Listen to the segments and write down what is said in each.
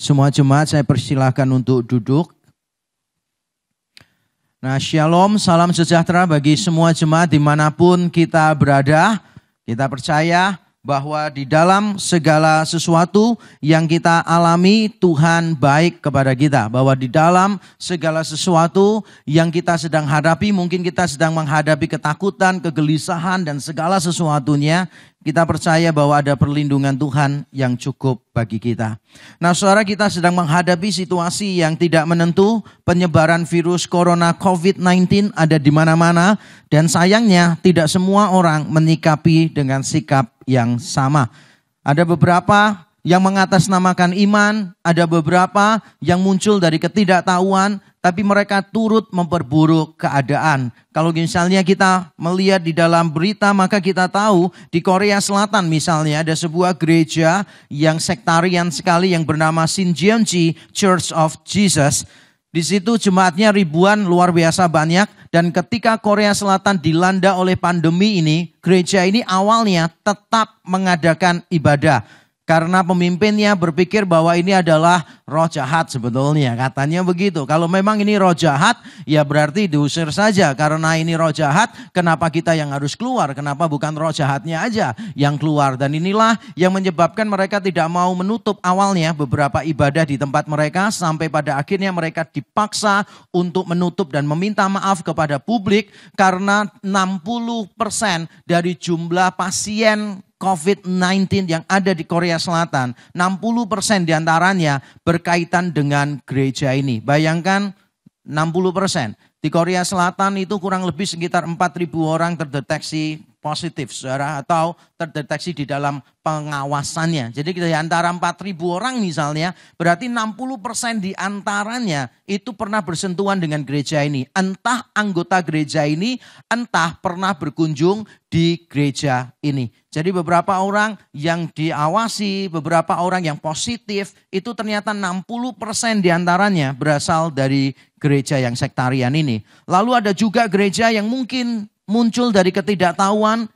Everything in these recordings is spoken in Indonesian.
Semua jemaat saya persilahkan untuk duduk. Nah, shalom, salam sejahtera bagi semua jemaat dimanapun kita berada. Kita percaya bahwa di dalam segala sesuatu yang kita alami, Tuhan baik kepada kita. Bahwa di dalam segala sesuatu yang kita sedang hadapi, mungkin kita sedang menghadapi ketakutan, kegelisahan, dan segala sesuatunya, kita percaya bahwa ada perlindungan Tuhan yang cukup bagi kita. Nah, saudara, kita sedang menghadapi situasi yang tidak menentu. Penyebaran virus corona COVID-19 ada di mana-mana. Dan sayangnya tidak semua orang menyikapi dengan sikap yang sama. Ada beberapa yang mengatasnamakan iman, ada beberapa yang muncul dari ketidaktahuan, tapi mereka turut memperburuk keadaan. Kalau misalnya kita melihat di dalam berita, maka kita tahu di Korea Selatan misalnya ada sebuah gereja yang sektarian sekali yang bernama Shinjeonji Church of Jesus. Di situ jemaatnya ribuan, luar biasa banyak. Dan ketika Korea Selatan dilanda oleh pandemi ini, gereja ini awalnya tetap mengadakan ibadah. Karena pemimpinnya berpikir bahwa ini adalah roh jahat sebetulnya. Katanya begitu. Kalau memang ini roh jahat, ya berarti diusir saja. Karena ini roh jahat, kenapa kita yang harus keluar? Kenapa bukan roh jahatnya aja yang keluar? Dan inilah yang menyebabkan mereka tidak mau menutup awalnya beberapa ibadah di tempat mereka. Sampai pada akhirnya mereka dipaksa untuk menutup dan meminta maaf kepada publik. Karena 60% dari jumlah pasien COVID-19 yang ada di Korea Selatan, 60% diantaranya berkaitan dengan gereja ini. Bayangkan 60%. Di Korea Selatan itu kurang lebih sekitar 4.000 orang terdeteksi positif, saudara, atau terdeteksi di dalam pengawasannya. Jadi di antara 4.000 orang misalnya, berarti 60% di antaranya itu pernah bersentuhan dengan gereja ini. Entah anggota gereja ini, entah pernah berkunjung di gereja ini. Jadi beberapa orang yang diawasi, beberapa orang yang positif, itu ternyata 60% di antaranya berasal dari gereja yang sektarian ini. Lalu ada juga gereja yang mungkin muncul dari ketidaktahuan,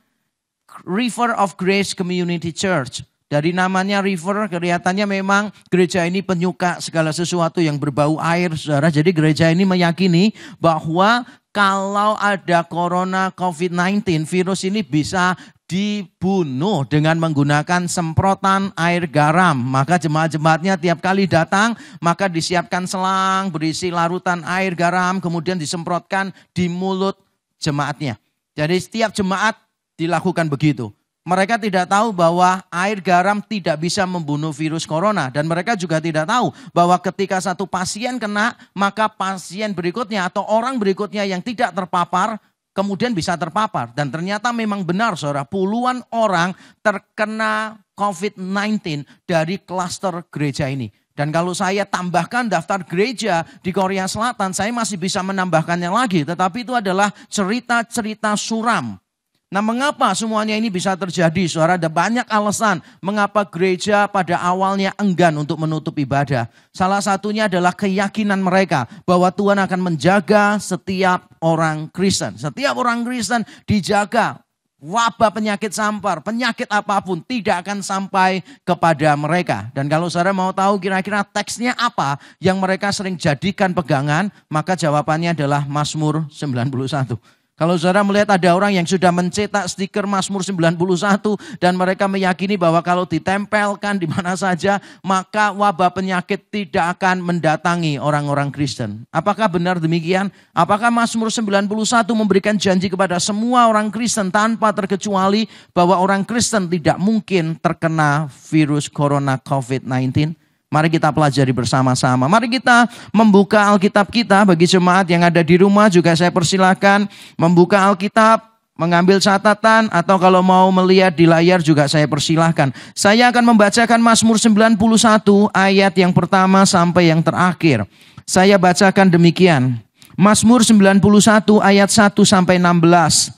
River of Grace Community Church. Dari namanya River, kelihatannya memang gereja ini penyuka segala sesuatu yang berbau air, saudara. Jadi gereja ini meyakini bahwa kalau ada corona COVID-19, virus ini bisa dibunuh dengan menggunakan semprotan air garam. Maka jemaat-jemaatnya tiap kali datang, maka disiapkan selang berisi larutan air garam, kemudian disemprotkan di mulut jemaatnya. Jadi setiap jemaat dilakukan begitu. Mereka tidak tahu bahwa air garam tidak bisa membunuh virus corona. Dan mereka juga tidak tahu bahwa ketika satu pasien kena, maka pasien berikutnya atau orang berikutnya yang tidak terpapar, kemudian bisa terpapar. Dan ternyata memang benar, saudara, puluhan orang terkena COVID-19 dari klaster gereja ini. Dan kalau saya tambahkan daftar gereja di Korea Selatan, saya masih bisa menambahkannya lagi. Tetapi itu adalah cerita-cerita suram. Nah, mengapa semuanya ini bisa terjadi? Saudara, ada banyak alasan mengapa gereja pada awalnya enggan untuk menutup ibadah. Salah satunya adalah keyakinan mereka bahwa Tuhan akan menjaga setiap orang Kristen. Setiap orang Kristen dijaga. Wabah penyakit sampar, penyakit apapun tidak akan sampai kepada mereka. Dan kalau saudara mau tahu kira-kira teksnya apa yang mereka sering jadikan pegangan, maka jawabannya adalah Mazmur 91. Kalau saudara melihat ada orang yang sudah mencetak stiker Mazmur 91 dan mereka meyakini bahwa kalau ditempelkan di mana saja, maka wabah penyakit tidak akan mendatangi orang-orang Kristen. Apakah benar demikian? Apakah Mazmur 91 memberikan janji kepada semua orang Kristen tanpa terkecuali bahwa orang Kristen tidak mungkin terkena virus corona COVID-19? Mari kita pelajari bersama-sama. Mari kita membuka Alkitab kita. Bagi jemaat yang ada di rumah juga saya persilakan membuka Alkitab, mengambil catatan, atau kalau mau melihat di layar juga saya persilahkan. Saya akan membacakan Mazmur 91 ayat yang pertama sampai yang terakhir. Saya bacakan demikian. Mazmur 91 ayat 1 sampai 16.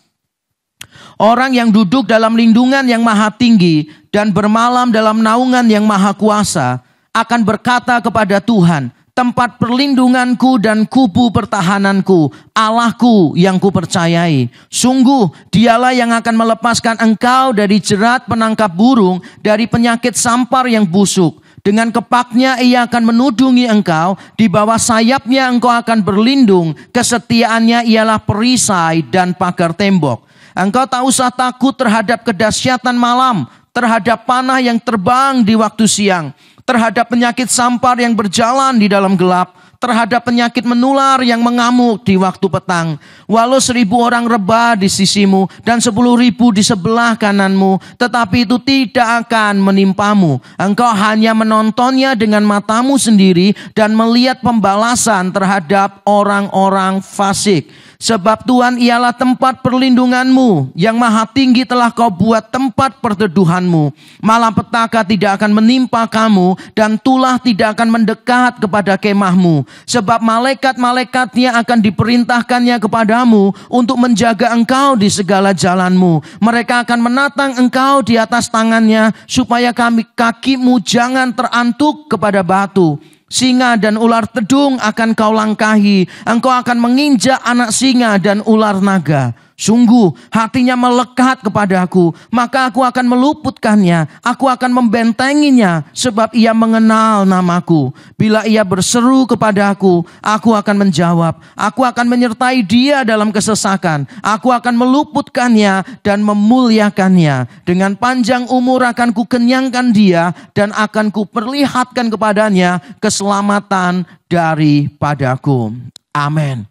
Orang yang duduk dalam lindungan yang maha tinggi dan bermalam dalam naungan yang maha kuasa akan berkata kepada Tuhan, tempat perlindunganku dan kubu pertahananku, Allahku yang kupercayai. Sungguh dialah yang akan melepaskan engkau dari jerat penangkap burung, dari penyakit sampar yang busuk. Dengan kepaknya ia akan menudungi engkau. Di bawah sayapnya engkau akan berlindung. Kesetiaannya ialah perisai dan pagar tembok. Engkau tak usah takut terhadap kedahsyatan malam, terhadap panah yang terbang di waktu siang, terhadap penyakit sampar yang berjalan di dalam gelap, terhadap penyakit menular yang mengamuk di waktu petang. Walau 1.000 orang rebah di sisimu dan 10.000 di sebelah kananmu, tetapi itu tidak akan menimpamu. Engkau hanya menontonnya dengan matamu sendiri dan melihat pembalasan terhadap orang-orang fasik. Sebab Tuhan ialah tempat perlindunganmu, yang maha tinggi telah kau buat tempat perteduhanmu. Malapetaka tidak akan menimpa kamu, dan tulah tidak akan mendekat kepada kemahmu. Sebab malaikat-malaikatnya akan diperintahkannya kepadamu untuk menjaga engkau di segala jalanmu. Mereka akan menatang engkau di atas tangannya, supaya kakimu jangan terantuk kepada batu. Singa dan ular tedung akan kau langkahi. Engkau akan menginjak anak singa dan ular naga. Sungguh hatinya melekat kepadaku, maka aku akan meluputkannya. Aku akan membentenginya, sebab ia mengenal namaku. Bila ia berseru kepadaku, aku akan menjawab. Aku akan menyertai dia dalam kesesakan. Aku akan meluputkannya dan memuliakannya. Dengan panjang umur akan kukenyangkan dia, dan akan kuperlihatkan kepadanya keselamatan daripadaku. Amin.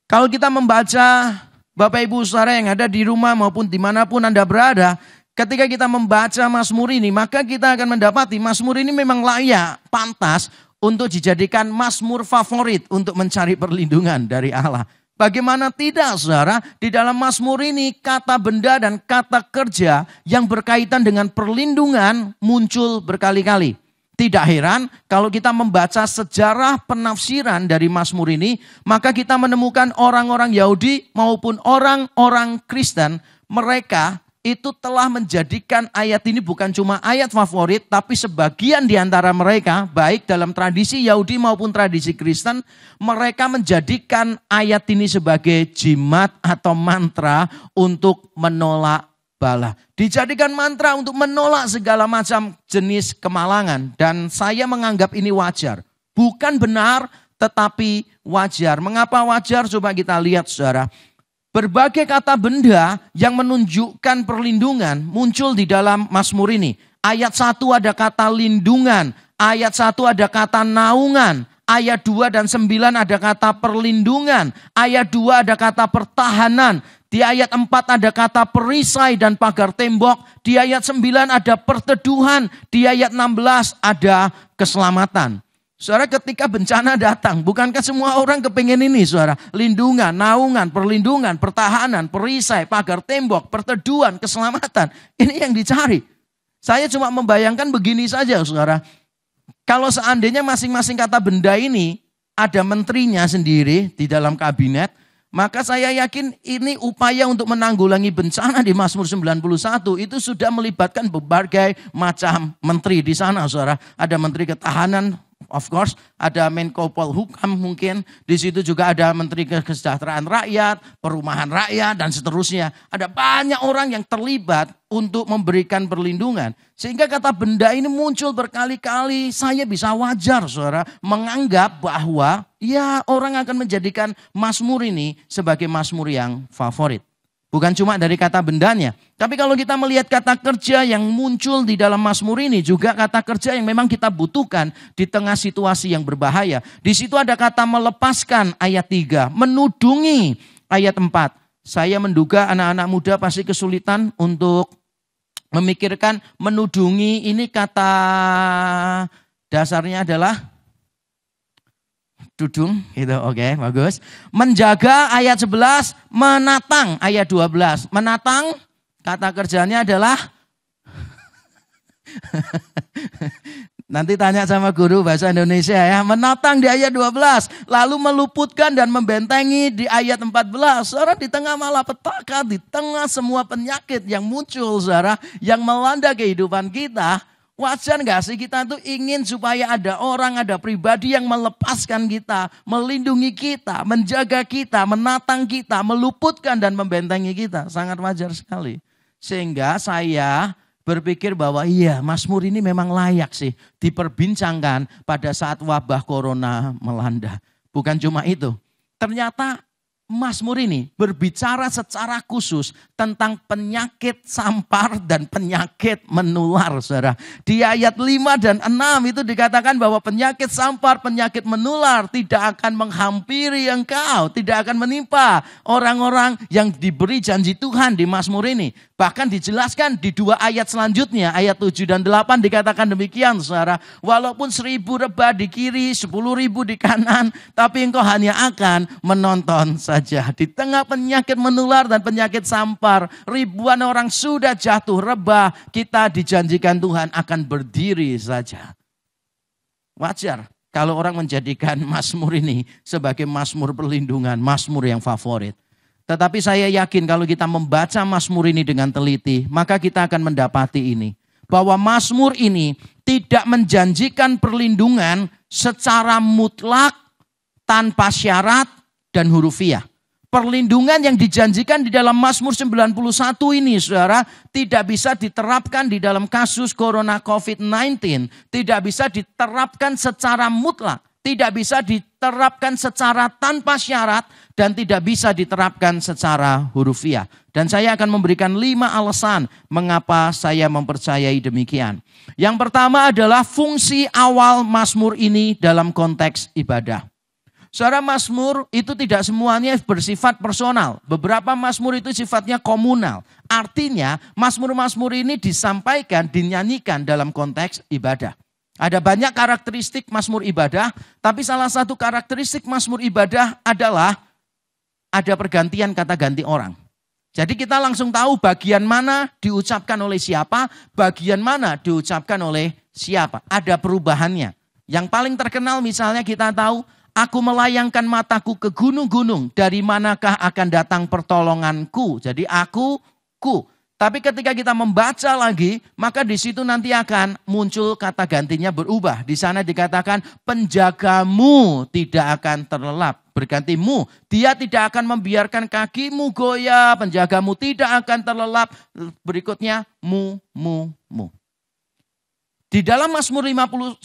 Kalau kita membaca, Bapak Ibu Saudara yang ada di rumah maupun dimanapun Anda berada, ketika kita membaca Mazmur ini, maka kita akan mendapati Mazmur ini memang layak, pantas untuk dijadikan Mazmur favorit untuk mencari perlindungan dari Allah. Bagaimana tidak, saudara? Di dalam Mazmur ini kata benda dan kata kerja yang berkaitan dengan perlindungan muncul berkali-kali. Tidak heran kalau kita membaca sejarah penafsiran dari Mazmur ini, maka kita menemukan orang-orang Yahudi maupun orang-orang Kristen, mereka itu telah menjadikan ayat ini bukan cuma ayat favorit, tapi sebagian di antara mereka, baik dalam tradisi Yahudi maupun tradisi Kristen, mereka menjadikan ayat ini sebagai jimat atau mantra untuk menolak bala. Dijadikan mantra untuk menolak segala macam jenis kemalangan. Dan saya menganggap ini wajar. Bukan benar, tetapi wajar. Mengapa wajar? Coba kita lihat, saudara. Berbagai kata benda yang menunjukkan perlindungan muncul di dalam Mazmur ini. Ayat 1 ada kata lindungan. Ayat 1 ada kata naungan. Ayat 2 dan 9 ada kata perlindungan. Ayat 2 ada kata pertahanan. Di ayat 4 ada kata perisai dan pagar tembok. Di ayat 9 ada perteduhan. Di ayat 16 ada keselamatan. Saudara, ketika bencana datang, bukankah semua orang kepengen ini, saudara? Lindungan, naungan, perlindungan, pertahanan, perisai, pagar tembok, perteduhan, keselamatan. Ini yang dicari. Saya cuma membayangkan begini saja, saudara. Kalau seandainya masing-masing kata benda ini ada menterinya sendiri di dalam kabinet, maka saya yakin ini upaya untuk menanggulangi bencana di Mazmur 91 itu sudah melibatkan berbagai macam menteri di sana, saudara. Ada menteri ketahanan, of course, ada Menko Polhukam mungkin. Di situ juga ada menteri kesejahteraan rakyat, perumahan rakyat, dan seterusnya. Ada banyak orang yang terlibat untuk memberikan perlindungan. Sehingga kata benda ini muncul berkali-kali. Saya bisa wajar, saudara, menganggap bahwa ya orang akan menjadikan Mazmur ini sebagai Mazmur yang favorit. Bukan cuma dari kata bendanya. Tapi kalau kita melihat kata kerja yang muncul di dalam Mazmur ini juga kata kerja yang memang kita butuhkan di tengah situasi yang berbahaya. Di situ ada kata melepaskan ayat 3, menudungi ayat 4. Saya menduga anak-anak muda pasti kesulitan untuk memikirkan menudungi ini kata dasarnya adalah dudung, gitu, oke, bagus. Menjaga ayat 11, menatang ayat 12. Menatang kata kerjanya adalah nanti tanya sama guru bahasa Indonesia ya. Menatang di ayat 12, lalu meluputkan dan membentengi di ayat 14. Saudara, di tengah malapetaka, di tengah semua penyakit yang muncul, saudara, yang melanda kehidupan kita, wajar gak sih kita tuh ingin supaya ada orang, ada pribadi yang melepaskan kita, melindungi kita, menjaga kita, menatang kita, meluputkan dan membentengi kita. Sangat wajar sekali. Sehingga saya berpikir bahwa iya Mazmur ini memang layak sih diperbincangkan pada saat wabah corona melanda. Bukan cuma itu, ternyata Mazmur ini berbicara secara khusus tentang penyakit sampar dan penyakit menular, saudara. Di ayat 5 dan 6 itu dikatakan bahwa penyakit sampar, penyakit menular tidak akan menghampiri engkau, tidak akan menimpa orang-orang yang diberi janji Tuhan di Mazmur ini. Bahkan dijelaskan di 2 ayat selanjutnya, ayat 7 dan 8 dikatakan demikian, saudara. Walaupun 1000 rebah di kiri, 10.000 di kanan, tapi engkau hanya akan menonton saja. Di tengah penyakit menular dan penyakit sampar, ribuan orang sudah jatuh rebah, kita dijanjikan Tuhan akan berdiri saja. Wajar kalau orang menjadikan Mazmur ini sebagai Mazmur perlindungan, Mazmur yang favorit. Tetapi saya yakin kalau kita membaca Mazmur ini dengan teliti, maka kita akan mendapati ini. Bahwa Mazmur ini tidak menjanjikan perlindungan secara mutlak, tanpa syarat dan hurufiah. Perlindungan yang dijanjikan di dalam Mazmur 91 ini, saudara, tidak bisa diterapkan di dalam kasus corona COVID-19. Tidak bisa diterapkan secara mutlak. Tidak bisa diterapkan secara tanpa syarat dan tidak bisa diterapkan secara hurufiah. Dan saya akan memberikan 5 alasan mengapa saya mempercayai demikian. Yang pertama adalah fungsi awal Mazmur ini dalam konteks ibadah. Saudara, Mazmur itu tidak semuanya bersifat personal. Beberapa Mazmur itu sifatnya komunal. Artinya Mazmur-Mazmur ini disampaikan, dinyanyikan dalam konteks ibadah. Ada banyak karakteristik Mazmur ibadah, tapi salah satu karakteristik Mazmur ibadah adalah ada pergantian kata ganti orang. Jadi kita langsung tahu bagian mana diucapkan oleh siapa, bagian mana diucapkan oleh siapa. Ada perubahannya. Yang paling terkenal misalnya kita tahu, aku melayangkan mataku ke gunung-gunung, dari manakah akan datang pertolonganku. Jadi aku, ku. Tapi ketika kita membaca lagi, maka di situ nanti akan muncul kata gantinya berubah. Di sana dikatakan penjagamu tidak akan terlelap. Berganti mu, dia tidak akan membiarkan kakimu goyah. Penjagamu tidak akan terlelap. Berikutnya mu. Di dalam Mazmur 91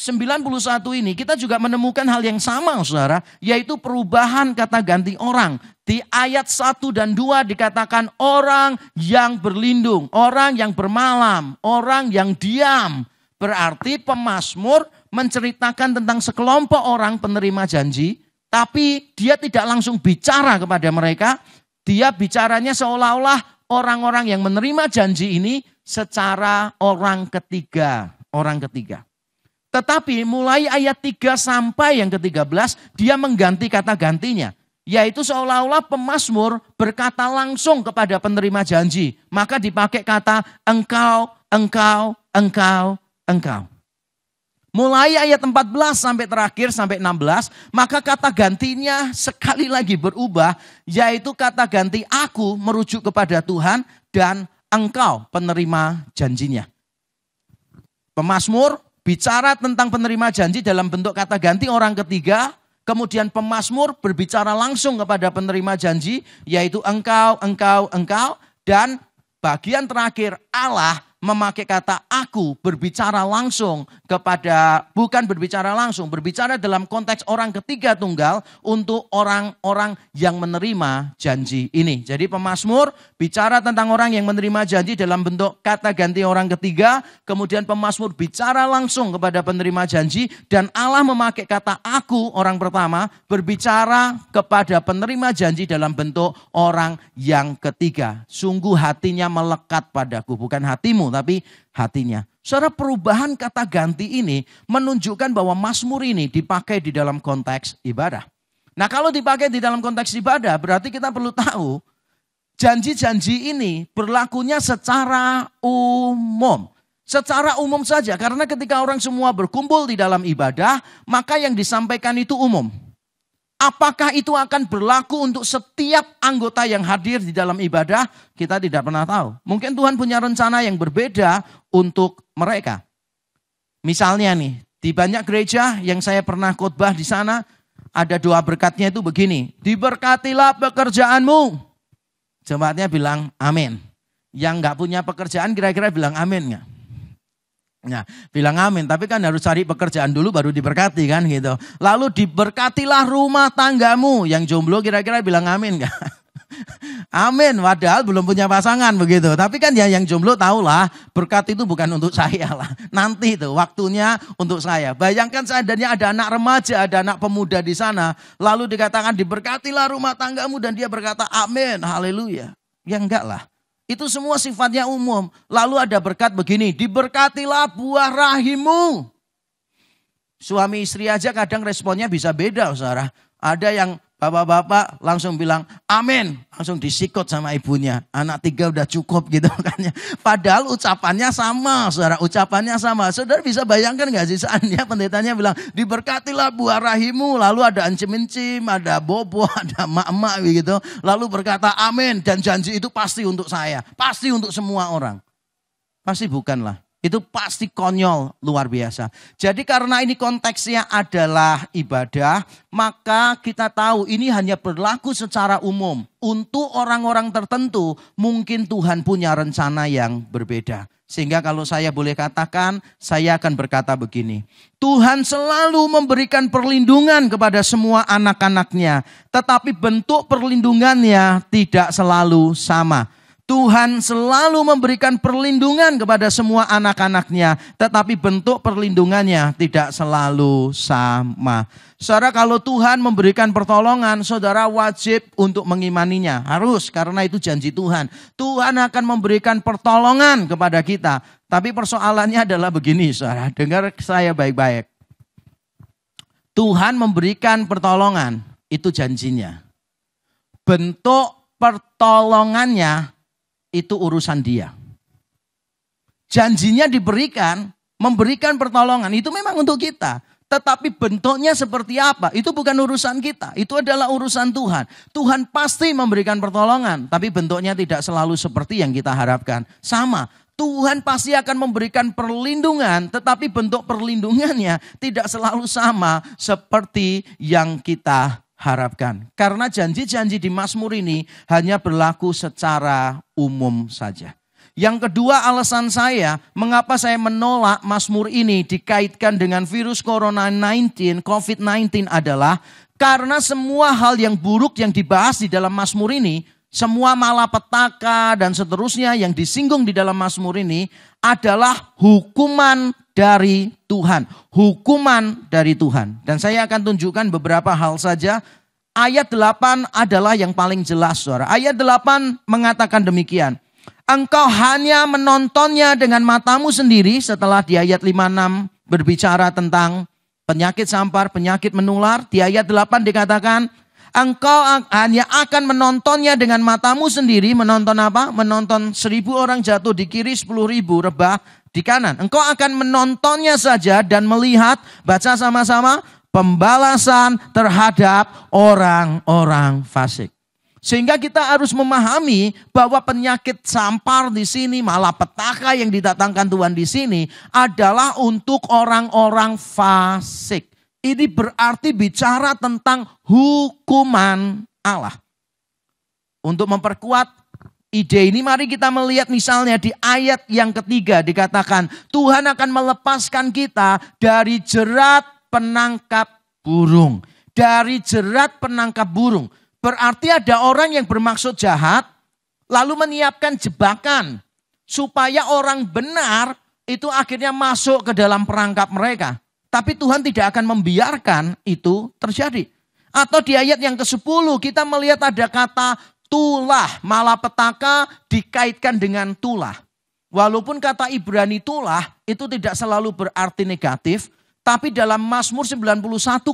ini kita juga menemukan hal yang sama, saudara, yaitu perubahan kata ganti orang. Di ayat 1 dan 2 dikatakan orang yang berlindung, orang yang bermalam, orang yang diam. Berarti pemazmur menceritakan tentang sekelompok orang penerima janji, tapi dia tidak langsung bicara kepada mereka. Dia bicaranya seolah-olah orang-orang yang menerima janji ini secara orang ketiga. Tetapi mulai ayat 3 sampai yang ke-13 dia mengganti kata gantinya. Yaitu seolah-olah pemazmur berkata langsung kepada penerima janji. Maka dipakai kata engkau. Mulai ayat 14 sampai terakhir sampai 16. Maka kata gantinya sekali lagi berubah. Yaitu kata ganti aku merujuk kepada Tuhan dan engkau penerima janjinya. Pemazmur bicara tentang penerima janji dalam bentuk kata ganti orang ketiga. Kemudian pemazmur berbicara langsung kepada penerima janji, yaitu engkau. Dan bagian terakhir Allah memakai kata aku, berbicara langsung kepada, bukan berbicara langsung, berbicara dalam konteks orang ketiga tunggal untuk orang-orang yang menerima janji ini. Jadi pemazmur bicara tentang orang yang menerima janji dalam bentuk kata ganti orang ketiga, kemudian pemazmur bicara langsung kepada penerima janji, dan Allah memakai kata aku, orang pertama, berbicara kepada penerima janji dalam bentuk orang yang ketiga. Sungguh hatinya melekat padaku, bukan hatimu tapi hatinya. Saudara, perubahan kata ganti ini menunjukkan bahwa Mazmur ini dipakai di dalam konteks ibadah. Nah, kalau dipakai di dalam konteks ibadah, berarti kita perlu tahu janji-janji ini berlakunya secara umum. Secara umum saja, karena ketika orang semua berkumpul di dalam ibadah, maka yang disampaikan itu umum. Apakah itu akan berlaku untuk setiap anggota yang hadir di dalam ibadah? Kita tidak pernah tahu. Mungkin Tuhan punya rencana yang berbeda untuk mereka. Misalnya nih, di banyak gereja yang saya pernah khotbah di sana, ada doa berkatnya itu begini. Diberkatilah pekerjaanmu. Jemaatnya bilang amin. Yang gak punya pekerjaan kira-kira bilang amin gak? Nah, bilang amin, tapi kan harus cari pekerjaan dulu baru diberkati kan gitu. Lalu diberkatilah rumah tanggamu. Yang jomblo kira-kira bilang amin gak? Amin, padahal belum punya pasangan begitu. Tapi kan ya yang jomblo tahulah berkat itu bukan untuk saya lah. Nanti itu waktunya untuk saya. Bayangkan seandainya ada anak remaja, ada anak pemuda di sana. Lalu dikatakan diberkatilah rumah tanggamu dan dia berkata amin, haleluya. Ya enggak lah. Itu semua sifatnya umum. Lalu ada berkat begini, diberkatilah buah rahimmu. Suami istri aja kadang responnya bisa beda, saudara. Ada yang bapak-bapak langsung bilang amin, langsung disikut sama ibunya. Anak 3 udah cukup gitu kan. Padahal ucapannya sama, saudara. Ucapannya sama. Saudara bisa bayangkan gak sih seandainya pendetanya bilang diberkatilah buah rahimmu. Lalu ada encim-encim, ada bobo, ada mak-mak gitu. Lalu berkata amin dan janji itu pasti untuk saya. Pasti untuk semua orang. Pasti bukanlah. Itu pasti konyol luar biasa. Jadi karena ini konteksnya adalah ibadah, maka kita tahu ini hanya berlaku secara umum. Untuk orang-orang tertentu mungkin Tuhan punya rencana yang berbeda. Sehingga kalau saya boleh katakan, saya akan berkata begini. Tuhan selalu memberikan perlindungan kepada semua anak-anaknya. Tetapi bentuk perlindungannya tidak selalu sama. Tuhan selalu memberikan perlindungan kepada semua anak-anaknya. Tetapi bentuk perlindungannya tidak selalu sama. Saudara, kalau Tuhan memberikan pertolongan, saudara wajib untuk mengimaninya. Harus, karena itu janji Tuhan. Tuhan akan memberikan pertolongan kepada kita. Tapi persoalannya adalah begini, saudara. Dengar saya baik-baik. Tuhan memberikan pertolongan, itu janjinya. Bentuk pertolongannya itu urusan dia. Janjinya diberikan, memberikan pertolongan, itu memang untuk kita. Tetapi bentuknya seperti apa, itu bukan urusan kita. Itu adalah urusan Tuhan. Tuhan pasti memberikan pertolongan, tapi bentuknya tidak selalu seperti yang kita harapkan. Sama, Tuhan pasti akan memberikan perlindungan, tetapi bentuk perlindungannya tidak selalu sama seperti yang kita harapkan. Karena janji-janji di Mazmur ini hanya berlaku secara umum saja. Yang kedua alasan saya, mengapa saya menolak Mazmur ini dikaitkan dengan virus COVID-19 adalah karena semua hal yang buruk yang dibahas di dalam Mazmur ini, semua malapetaka dan seterusnya yang disinggung di dalam Mazmur ini adalah hukuman dari Tuhan. Hukuman dari Tuhan. Dan saya akan tunjukkan beberapa hal saja. Ayat 8 adalah yang paling jelas, saudara. Ayat 8 mengatakan demikian. Engkau hanya menontonnya dengan matamu sendiri. Setelah di ayat 5-6 berbicara tentang penyakit sampar, penyakit menular. Di ayat 8 dikatakan, engkau hanya akan menontonnya dengan matamu sendiri. Menonton apa? Menonton 1000 orang jatuh di kiri, 10.000 rebah di kanan. Engkau akan menontonnya saja dan melihat, baca sama-sama, pembalasan terhadap orang-orang fasik. Sehingga kita harus memahami bahwa penyakit sampar di sini, malapetaka yang didatangkan Tuhan di sini adalah untuk orang-orang fasik. Ini berarti bicara tentang hukuman Allah. Untuk memperkuat ide ini, mari kita melihat misalnya di ayat yang ketiga dikatakan, Tuhan akan melepaskan kita dari jerat penangkap burung. Dari jerat penangkap burung. Berarti ada orang yang bermaksud jahat, lalu menyiapkan jebakan. Supaya orang benar itu akhirnya masuk ke dalam perangkap mereka. Tapi Tuhan tidak akan membiarkan itu terjadi. Atau di ayat yang ke-10 kita melihat ada kata tulah, malapetaka dikaitkan dengan tulah. Walaupun kata Ibrani tulah itu tidak selalu berarti negatif, tapi dalam Mazmur 91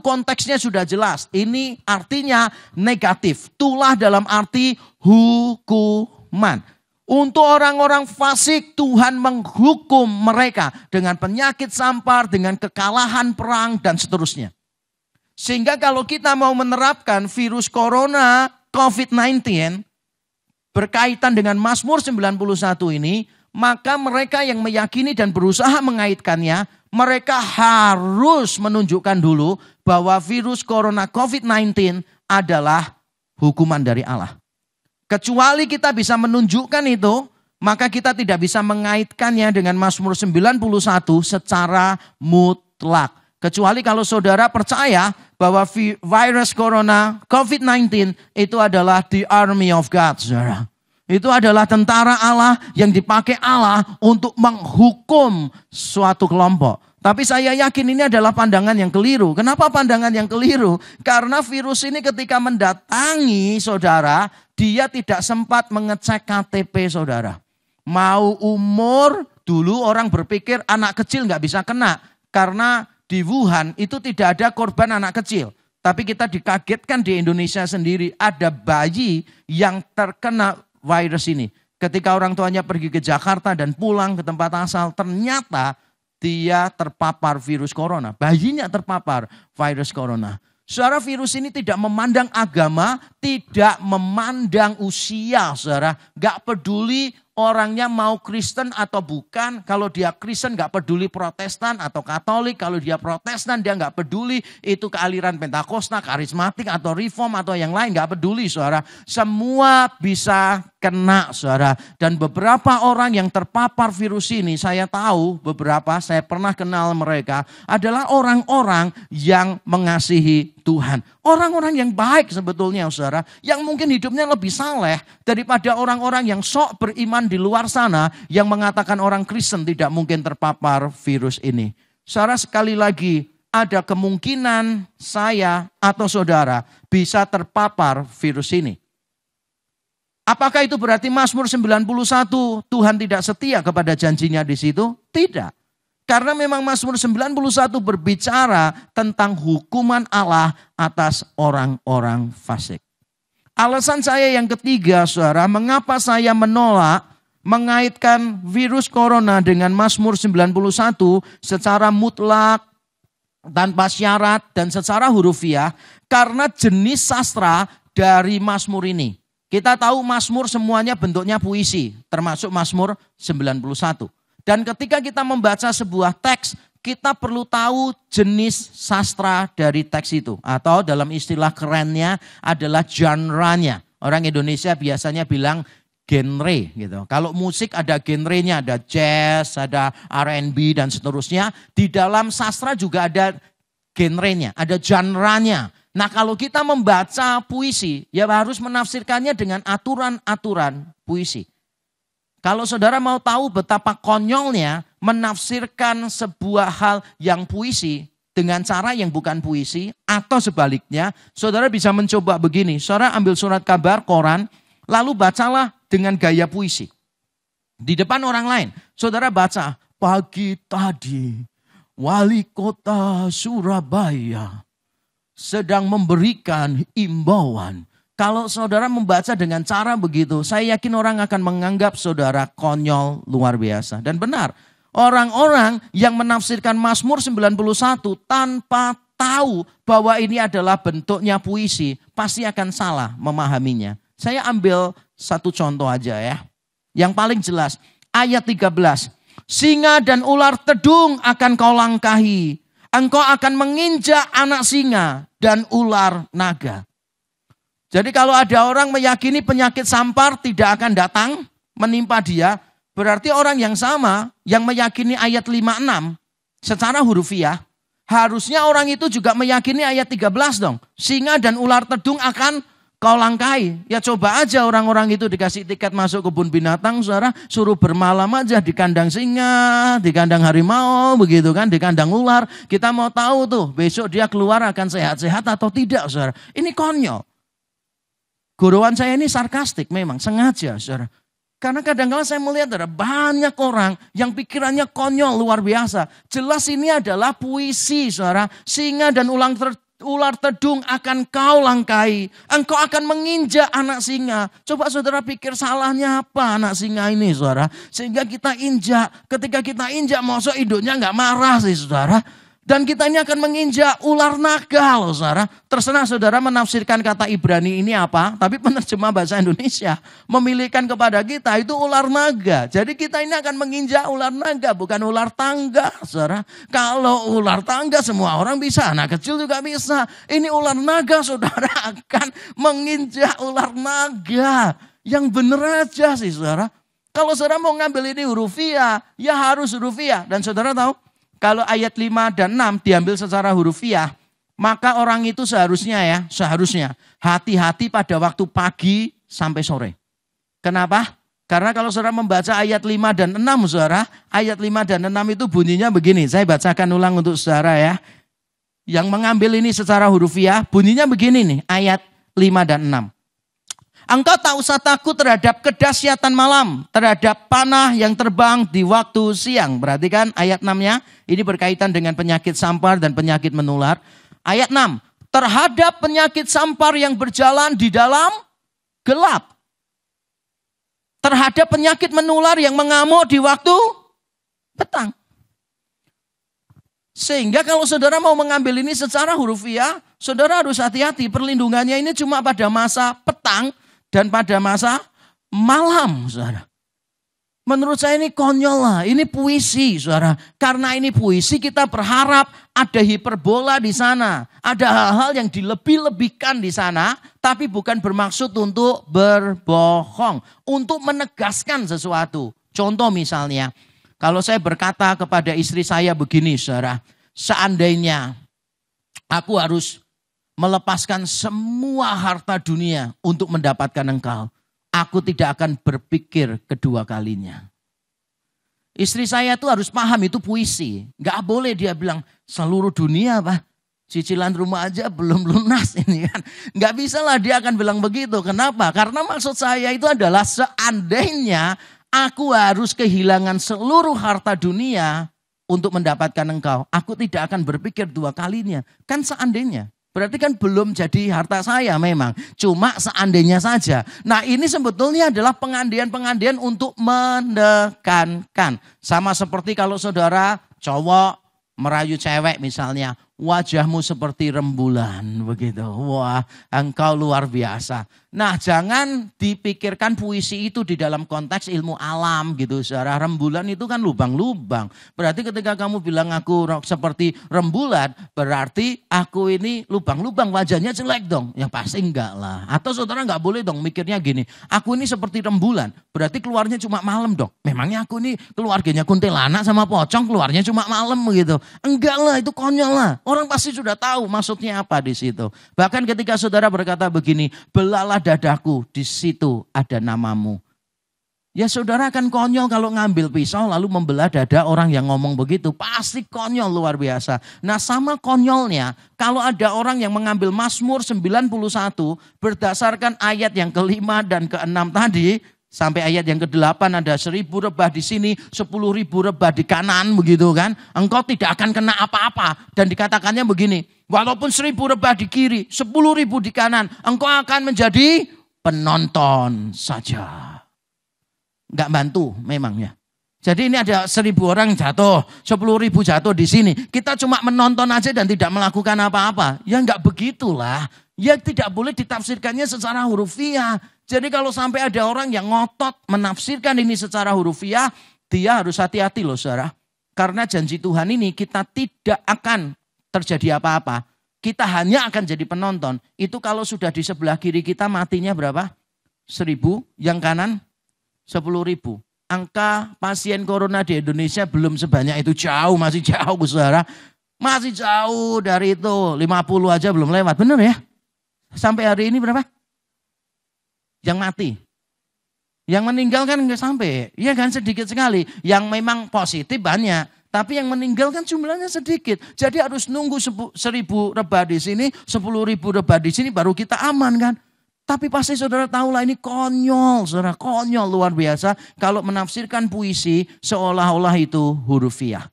konteksnya sudah jelas. Ini artinya negatif. Tulah dalam arti hukuman. Untuk orang-orang fasik Tuhan menghukum mereka dengan penyakit sampar, dengan kekalahan perang dan seterusnya. Sehingga kalau kita mau menerapkan virus corona COVID-19 berkaitan dengan Mazmur 91 ini, maka mereka yang meyakini dan berusaha mengaitkannya, mereka harus menunjukkan dulu bahwa virus corona COVID-19 adalah hukuman dari Allah. Kecuali kita bisa menunjukkan itu, maka kita tidak bisa mengaitkannya dengan Mazmur 91 secara mutlak. Kecuali kalau saudara percaya bahwa virus corona COVID-19 itu adalah the army of God, saudara. Itu adalah tentara Allah yang dipakai Allah untuk menghukum suatu kelompok. Tapi saya yakin ini adalah pandangan yang keliru. Kenapa pandangan yang keliru? Karena virus ini ketika mendatangi saudara, dia tidak sempat mengecek KTP saudara. Mau umur, dulu orang berpikir anak kecil nggak bisa kena. Karena di Wuhan itu tidak ada korban anak kecil. Tapi kita dikagetkan di Indonesia sendiri ada bayi yang terkena virus ini. Ketika orang tuanya pergi ke Jakarta dan pulang ke tempat asal, ternyata dia terpapar virus corona. Bayinya terpapar virus corona. Saudara, virus ini tidak memandang agama, tidak memandang usia, saudara. Gak peduli orangnya mau Kristen atau bukan. Kalau dia Kristen gak peduli Protestan atau Katolik. Kalau dia Protestan dia gak peduli itu kealiran Pentakosta, karismatik atau reform atau yang lain. Gak peduli saudara. Semua bisa kena saudara. Dan beberapa orang yang terpapar virus ini saya tahu beberapa, saya pernah kenal mereka adalah orang-orang yang mengasihi Tuhan. Orang-orang yang baik sebetulnya saudara. Yang mungkin hidupnya lebih saleh daripada orang-orang yang sok beriman di luar sana yang mengatakan orang Kristen tidak mungkin terpapar virus ini. Saudara, sekali lagi ada kemungkinan saya atau saudara bisa terpapar virus ini. Apakah itu berarti Mazmur 91 Tuhan tidak setia kepada janjinya di situ? Tidak. Karena memang Mazmur 91 berbicara tentang hukuman Allah atas orang-orang fasik. Alasan saya yang ketiga, saudara, mengapa saya menolak mengaitkan virus corona dengan Mazmur 91 secara mutlak, tanpa syarat dan secara hurufiah, karena jenis sastra dari Mazmur ini. Kita tahu Mazmur semuanya bentuknya puisi, termasuk Mazmur 91. Dan ketika kita membaca sebuah teks, kita perlu tahu jenis sastra dari teks itu. Atau dalam istilah kerennya adalah genre-nya. Orang Indonesia biasanya bilang genre gitu. Kalau musik ada genrenya, ada jazz, ada R&B dan seterusnya. Di dalam sastra juga ada genrenya, ada genre-nya. Nah, kalau kita membaca puisi, ya harus menafsirkannya dengan aturan-aturan puisi. Kalau saudara mau tahu betapa konyolnya menafsirkan sebuah hal yang puisi dengan cara yang bukan puisi atau sebaliknya, saudara bisa mencoba begini. Saudara ambil surat kabar, koran, lalu bacalah dengan gaya puisi. Di depan orang lain, saudara baca, pagi tadi wali kota Surabaya sedang memberikan imbauan. Kalau saudara membaca dengan cara begitu, saya yakin orang akan menganggap saudara konyol luar biasa. Dan benar, orang-orang yang menafsirkan Mazmur 91 tanpa tahu bahwa ini adalah bentuknya puisi, pasti akan salah memahaminya. Saya ambil satu contoh aja ya. Yang paling jelas, ayat 13. Singa dan ular tedung akan kau langkahi. Engkau akan menginjak anak singa dan ular naga. Jadi kalau ada orang meyakini penyakit sampar tidak akan datang menimpa dia, berarti orang yang sama yang meyakini ayat 56 secara hurufiah, harusnya orang itu juga meyakini ayat 13 dong. Singa dan ular tedung akan kau langkai. Ya coba aja orang-orang itu dikasih tiket masuk kebun binatang, saudara, suruh bermalam aja di kandang singa, di kandang harimau, begitu kan, di kandang ular. Kita mau tahu tuh besok dia keluar akan sehat-sehat atau tidak, saudara. Ini konyol. Guruan saya ini sarkastik memang, sengaja saudara. Karena kadang-kadang saya melihat ada banyak orang yang pikirannya konyol luar biasa. Jelas ini adalah puisi saudara. Singa dan ular tedung akan kau langkai. Engkau akan menginjak anak singa. Coba saudara pikir salahnya apa anak singa ini saudara. Sehingga kita injak. Ketika kita injak maksud induknya gak marah sih saudara. Dan kita ini akan menginjak ular naga loh saudara. Terserah saudara menafsirkan kata Ibrani ini apa. Tapi penerjemah bahasa Indonesia memilihkan kepada kita itu ular naga. Jadi kita ini akan menginjak ular naga bukan ular tangga saudara. Kalau ular tangga semua orang bisa. Anak kecil juga bisa. Ini ular naga saudara akan menginjak ular naga. Yang benar aja sih saudara. Kalau saudara mau ngambil ini hurufiah, ya harus hurufiah. Dan saudara tahu, kalau ayat 5 dan 6 diambil secara hurufiah, maka orang itu seharusnya hati-hati pada waktu pagi sampai sore. Kenapa? Karena kalau saudara membaca ayat 5 dan 6 saudara, ayat 5 dan 6 itu bunyinya begini. Saya bacakan ulang untuk saudara ya. Yang mengambil ini secara hurufiah, bunyinya begini nih, ayat 5 dan 6. Engkau tak usah takut terhadap kedahsyatan malam, terhadap panah yang terbang di waktu siang. Perhatikan ayat 6-nya, ini berkaitan dengan penyakit sampar dan penyakit menular. Ayat 6, terhadap penyakit sampar yang berjalan di dalam gelap. Terhadap penyakit menular yang mengamuk di waktu petang. Sehingga kalau saudara mau mengambil ini secara hurufiah, saudara harus hati-hati. Perlindungannya ini cuma pada masa petang dan pada masa malam, saudara. Menurut saya ini konyol lah, ini puisi saudara. Karena ini puisi kita berharap ada hiperbola di sana. Ada hal-hal yang dilebih-lebihkan di sana. Tapi bukan bermaksud untuk berbohong. Untuk menegaskan sesuatu. Contoh misalnya, kalau saya berkata kepada istri saya begini saudara. Seandainya aku harus melepaskan semua harta dunia untuk mendapatkan engkau. Aku tidak akan berpikir kedua kalinya. Istri saya tuh harus paham itu puisi. Gak boleh dia bilang seluruh dunia apa? Cicilan rumah aja belum lunas ini kan. Gak bisa lah dia akan bilang begitu. Kenapa? Karena maksud saya itu adalah seandainya aku harus kehilangan seluruh harta dunia untuk mendapatkan engkau. Aku tidak akan berpikir dua kalinya. Kan seandainya. Berarti kan belum jadi harta saya memang. Cuma seandainya saja. Nah ini sebetulnya adalah pengandian-pengandian untuk menekankan. Sama seperti kalau saudara cowok merayu cewek misalnya. Wajahmu seperti rembulan begitu. Wah engkau luar biasa. Nah jangan dipikirkan puisi itu di dalam konteks ilmu alam gitu. Saudara rembulan itu kan lubang-lubang. Berarti ketika kamu bilang aku seperti rembulan. Berarti aku ini lubang-lubang wajahnya jelek dong. Ya pasti enggak lah. Atau saudara enggak boleh dong mikirnya gini. Aku ini seperti rembulan. Berarti keluarnya cuma malam dong. Memangnya aku ini keluarganya kuntilanak sama pocong keluarnya cuma malam begitu. Enggak lah itu konyol lah. Orang pasti sudah tahu maksudnya apa di situ. Bahkan ketika saudara berkata begini, belalah dadaku, di situ ada namamu. Ya saudara akan konyol kalau ngambil pisau lalu membelah dada orang yang ngomong begitu. Pasti konyol luar biasa. Nah sama konyolnya kalau ada orang yang mengambil Mazmur 91 berdasarkan ayat yang ke-5 dan ke-6 tadi. Sampai ayat yang ke-8 ada 1.000 rebah di sini, 10.000 rebah di kanan begitu kan. Engkau tidak akan kena apa-apa. Dan dikatakannya begini, walaupun 1.000 rebah di kiri, 10.000 di kanan, engkau akan menjadi penonton saja. Enggak bantu memang ya. Jadi ini ada 1.000 orang jatuh, 10.000 jatuh di sini. Kita cuma menonton aja dan tidak melakukan apa-apa. Ya enggak begitulah. Ya tidak boleh ditafsirkannya secara hurufiah. Jadi kalau sampai ada orang yang ngotot menafsirkan ini secara hurufiah, dia harus hati-hati loh saudara. Karena janji Tuhan ini kita tidak akan terjadi apa-apa. Kita hanya akan jadi penonton. Itu kalau sudah di sebelah kiri kita matinya berapa? 1.000, yang kanan 10.000. Angka pasien corona di Indonesia belum sebanyak itu, jauh, masih jauh saudara. Masih jauh dari itu, 50 aja belum lewat, benar ya? Sampai hari ini berapa? Yang mati. Yang meninggal kan enggak sampai. Iya kan sedikit sekali. Yang memang positif banyak. Tapi yang meninggal kan jumlahnya sedikit. Jadi harus nunggu 1.000 rebah di sini, 10.000 rebah di sini baru kita aman kan. Tapi pasti saudara tahulah ini konyol. Saudara konyol luar biasa. Kalau menafsirkan puisi seolah-olah itu hurufiah.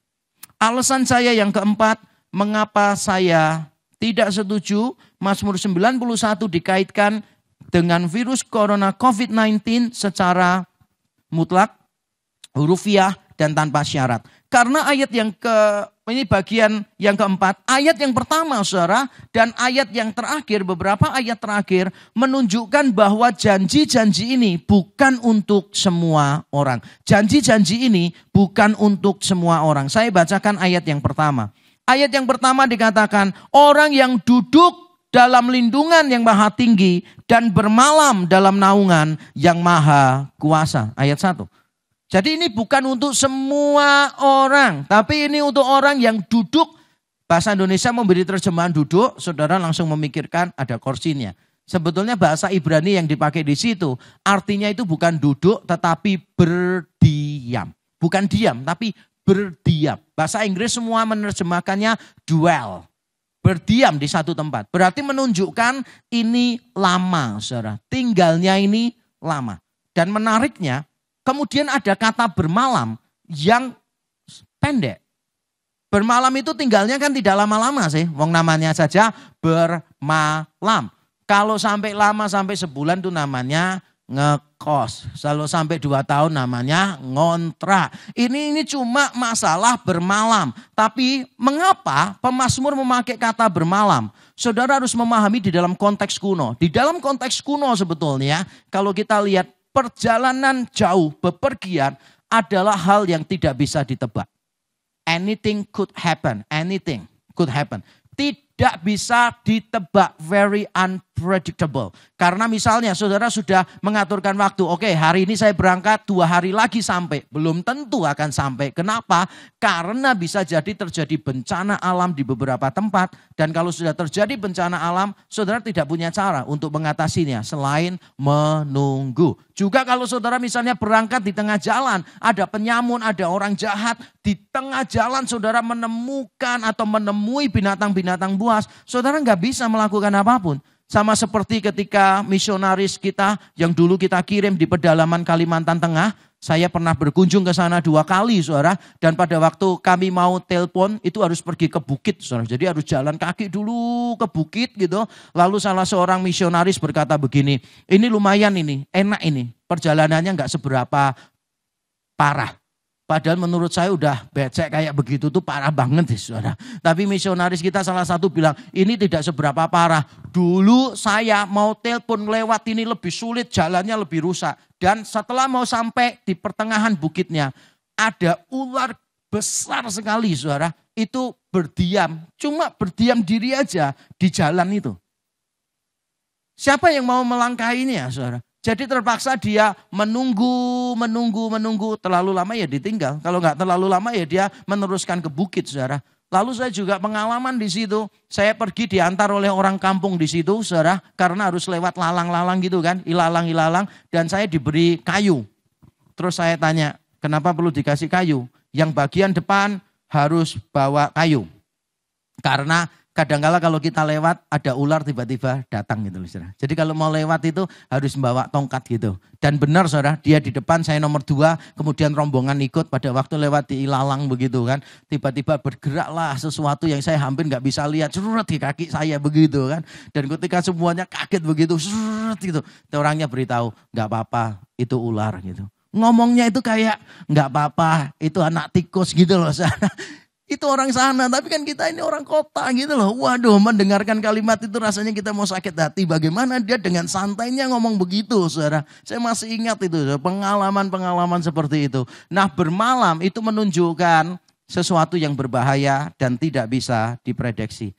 Alasan saya yang keempat. Mengapa saya tidak setuju Mazmur 91 dikaitkan dengan virus corona COVID-19 secara mutlak, hurufiah dan tanpa syarat. Karena ayat ini bagian yang keempat, ayat yang pertama saudara dan ayat yang terakhir, beberapa ayat terakhir menunjukkan bahwa janji-janji ini bukan untuk semua orang. Janji-janji ini bukan untuk semua orang. Saya bacakan ayat yang pertama. Ayat yang pertama dikatakan, orang yang duduk dalam lindungan yang maha tinggi dan bermalam dalam naungan yang maha kuasa. Ayat 1. Jadi ini bukan untuk semua orang, tapi ini untuk orang yang duduk. Bahasa Indonesia memberi terjemahan duduk, saudara langsung memikirkan ada kursinya. Sebetulnya bahasa Ibrani yang dipakai di situ, artinya itu bukan duduk tetapi berdiam. Bukan diam, tapi berdiam. Bahasa Inggris semua menerjemahkannya dwell. Berdiam di satu tempat. Berarti menunjukkan ini lama, saudara. Tinggalnya ini lama. Dan menariknya, kemudian ada kata bermalam yang pendek. Bermalam itu tinggalnya kan tidak lama-lama sih. Wong namanya saja bermalam. Kalau sampai lama sampai sebulan itu namanya ngekos. Kalau sampai 2 tahun namanya ngontrak. Ini cuma masalah bermalam. Tapi mengapa pemazmur memakai kata bermalam? Saudara harus memahami di dalam konteks kuno. Di dalam konteks kuno sebetulnya kalau kita lihat perjalanan jauh bepergian adalah hal yang tidak bisa ditebak. Anything could happen. Anything could happen. Tidak bisa ditebak, very unpredictable. Karena misalnya saudara sudah mengaturkan waktu, oke hari ini saya berangkat 2 hari lagi sampai. Belum tentu akan sampai. Kenapa? Karena bisa jadi terjadi bencana alam di beberapa tempat. Dan kalau sudah terjadi bencana alam, saudara tidak punya cara untuk mengatasinya selain menunggu. Juga kalau saudara misalnya berangkat di tengah jalan, ada penyamun, ada orang jahat. Di tengah jalan saudara menemukan atau menemui binatang-binatang buas. Saudara nggak bisa melakukan apapun. Sama seperti ketika misionaris kita yang dulu kita kirim di pedalaman Kalimantan Tengah. Saya pernah berkunjung ke sana 2 kali saudara. Dan pada waktu kami mau telepon itu harus pergi ke bukit saudara. Jadi harus jalan kaki dulu ke bukit gitu. Lalu salah seorang misionaris berkata begini. Ini lumayan ini, enak ini. Perjalanannya nggak seberapa parah. Padahal menurut saya udah becek kayak begitu tuh parah banget sih saudara. Tapi misionaris kita salah satu bilang ini tidak seberapa parah. Dulu saya mau telepon lewat ini lebih sulit, jalannya lebih rusak. Dan setelah mau sampai di pertengahan bukitnya ada ular besar sekali saudara. Itu berdiam, cuma berdiam diri aja di jalan itu. Siapa yang mau melangkahinya saudara? Jadi terpaksa dia menunggu. Terlalu lama ya ditinggal. Kalau nggak terlalu lama ya dia meneruskan ke bukit saudara. Lalu saya juga pengalaman di situ. Saya pergi diantar oleh orang kampung di situ saudara. Karena harus lewat lalang-lalang gitu kan. Ilalang. Dan saya diberi kayu. Terus saya tanya, kenapa perlu dikasih kayu? Yang bagian depan harus bawa kayu. Karena kadang-kala kalau kita lewat ada ular tiba-tiba datang gitu loh saudara. Jadi kalau mau lewat itu harus membawa tongkat gitu. Dan benar saudara, dia di depan, saya nomor 2, kemudian rombongan ikut pada waktu lewat di ilalang begitu kan. Tiba-tiba bergeraklah sesuatu yang saya hampir gak bisa lihat, surut di kaki saya begitu kan. Dan ketika semuanya kaget begitu, surut gitu. Orangnya beritahu, gak apa-apa itu ular gitu. Ngomongnya itu kayak gak apa-apa itu anak tikus gitu loh saudara. Itu orang sana, tapi kan kita ini orang kota gitu loh. Waduh, mendengarkan kalimat itu rasanya kita mau sakit hati. Bagaimana dia dengan santainya ngomong begitu, saudara. Saya masih ingat itu, pengalaman-pengalaman seperti itu. Nah, bermalam itu menunjukkan sesuatu yang berbahaya dan tidak bisa diprediksi.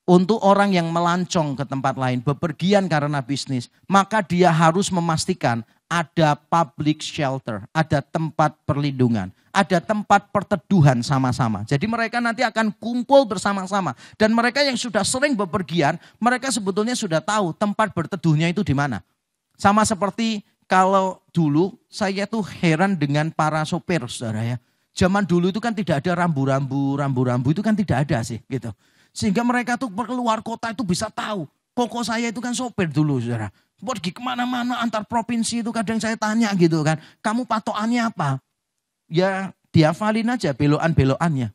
Untuk orang yang melancong ke tempat lain, bepergian karena bisnis, maka dia harus memastikan ada public shelter, ada tempat perlindungan, ada tempat perteduhan sama-sama. Jadi mereka nanti akan kumpul bersama-sama. Dan mereka yang sudah sering bepergian, mereka sebetulnya sudah tahu tempat berteduhnya itu di mana. Sama seperti kalau dulu saya tuh heran dengan para sopir saudara ya. Zaman dulu itu kan tidak ada rambu-rambu itu kan tidak ada sih gitu. Sehingga mereka tuh keluar kota itu bisa tahu. Koko saya itu kan sopir dulu saudara. Pergi kemana-mana antar provinsi itu kadang saya tanya gitu kan. Kamu patokannya apa? Ya dihafalin aja belokan-belokannya.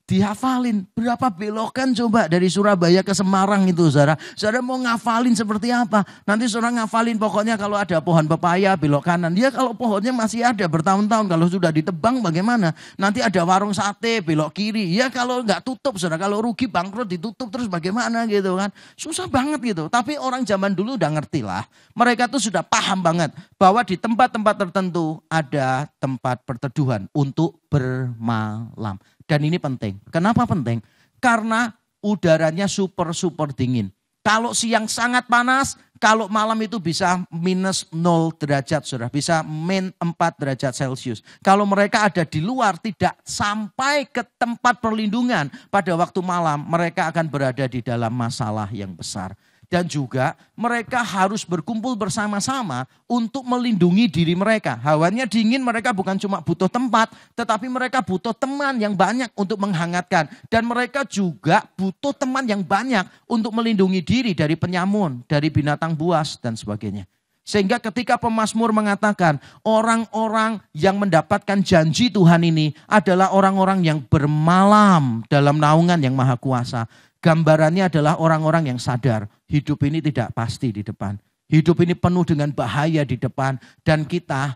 Dihafalin. Berapa belokan coba dari Surabaya ke Semarang itu saudara. Saudara mau ngafalin seperti apa? Nanti saudara ngafalin pokoknya kalau ada pohon pepaya belok kanan. Ya kalau pohonnya masih ada bertahun-tahun. Kalau sudah ditebang bagaimana? Nanti ada warung sate belok kiri. Ya kalau nggak tutup saudara. Kalau rugi bangkrut ditutup terus bagaimana gitu kan. Susah banget gitu. Tapi orang zaman dulu udah ngerti lah. Mereka tuh sudah paham banget. Bahwa di tempat-tempat tertentu ada tempat perteduhan untuk bermalam. Dan ini penting. Kenapa penting? Karena udaranya super dingin. Kalau siang sangat panas, Kalau malam itu bisa minus 0 derajat, saudara. Bisa min 4 derajat Celcius. Kalau mereka ada di luar, tidak sampai ke tempat perlindungan pada waktu malam, mereka akan berada di dalam masalah yang besar. Dan juga mereka harus berkumpul bersama-sama untuk melindungi diri mereka. Hawanya dingin, mereka bukan cuma butuh tempat, tetapi mereka butuh teman yang banyak untuk menghangatkan. Dan mereka juga butuh teman yang banyak untuk melindungi diri dari penyamun, dari binatang buas dan sebagainya. Sehingga ketika pemazmur mengatakan orang-orang yang mendapatkan janji Tuhan ini adalah orang-orang yang bermalam dalam naungan yang maha kuasa. Gambarannya adalah orang-orang yang sadar hidup ini tidak pasti di depan. Hidup ini penuh dengan bahaya di depan. Dan kita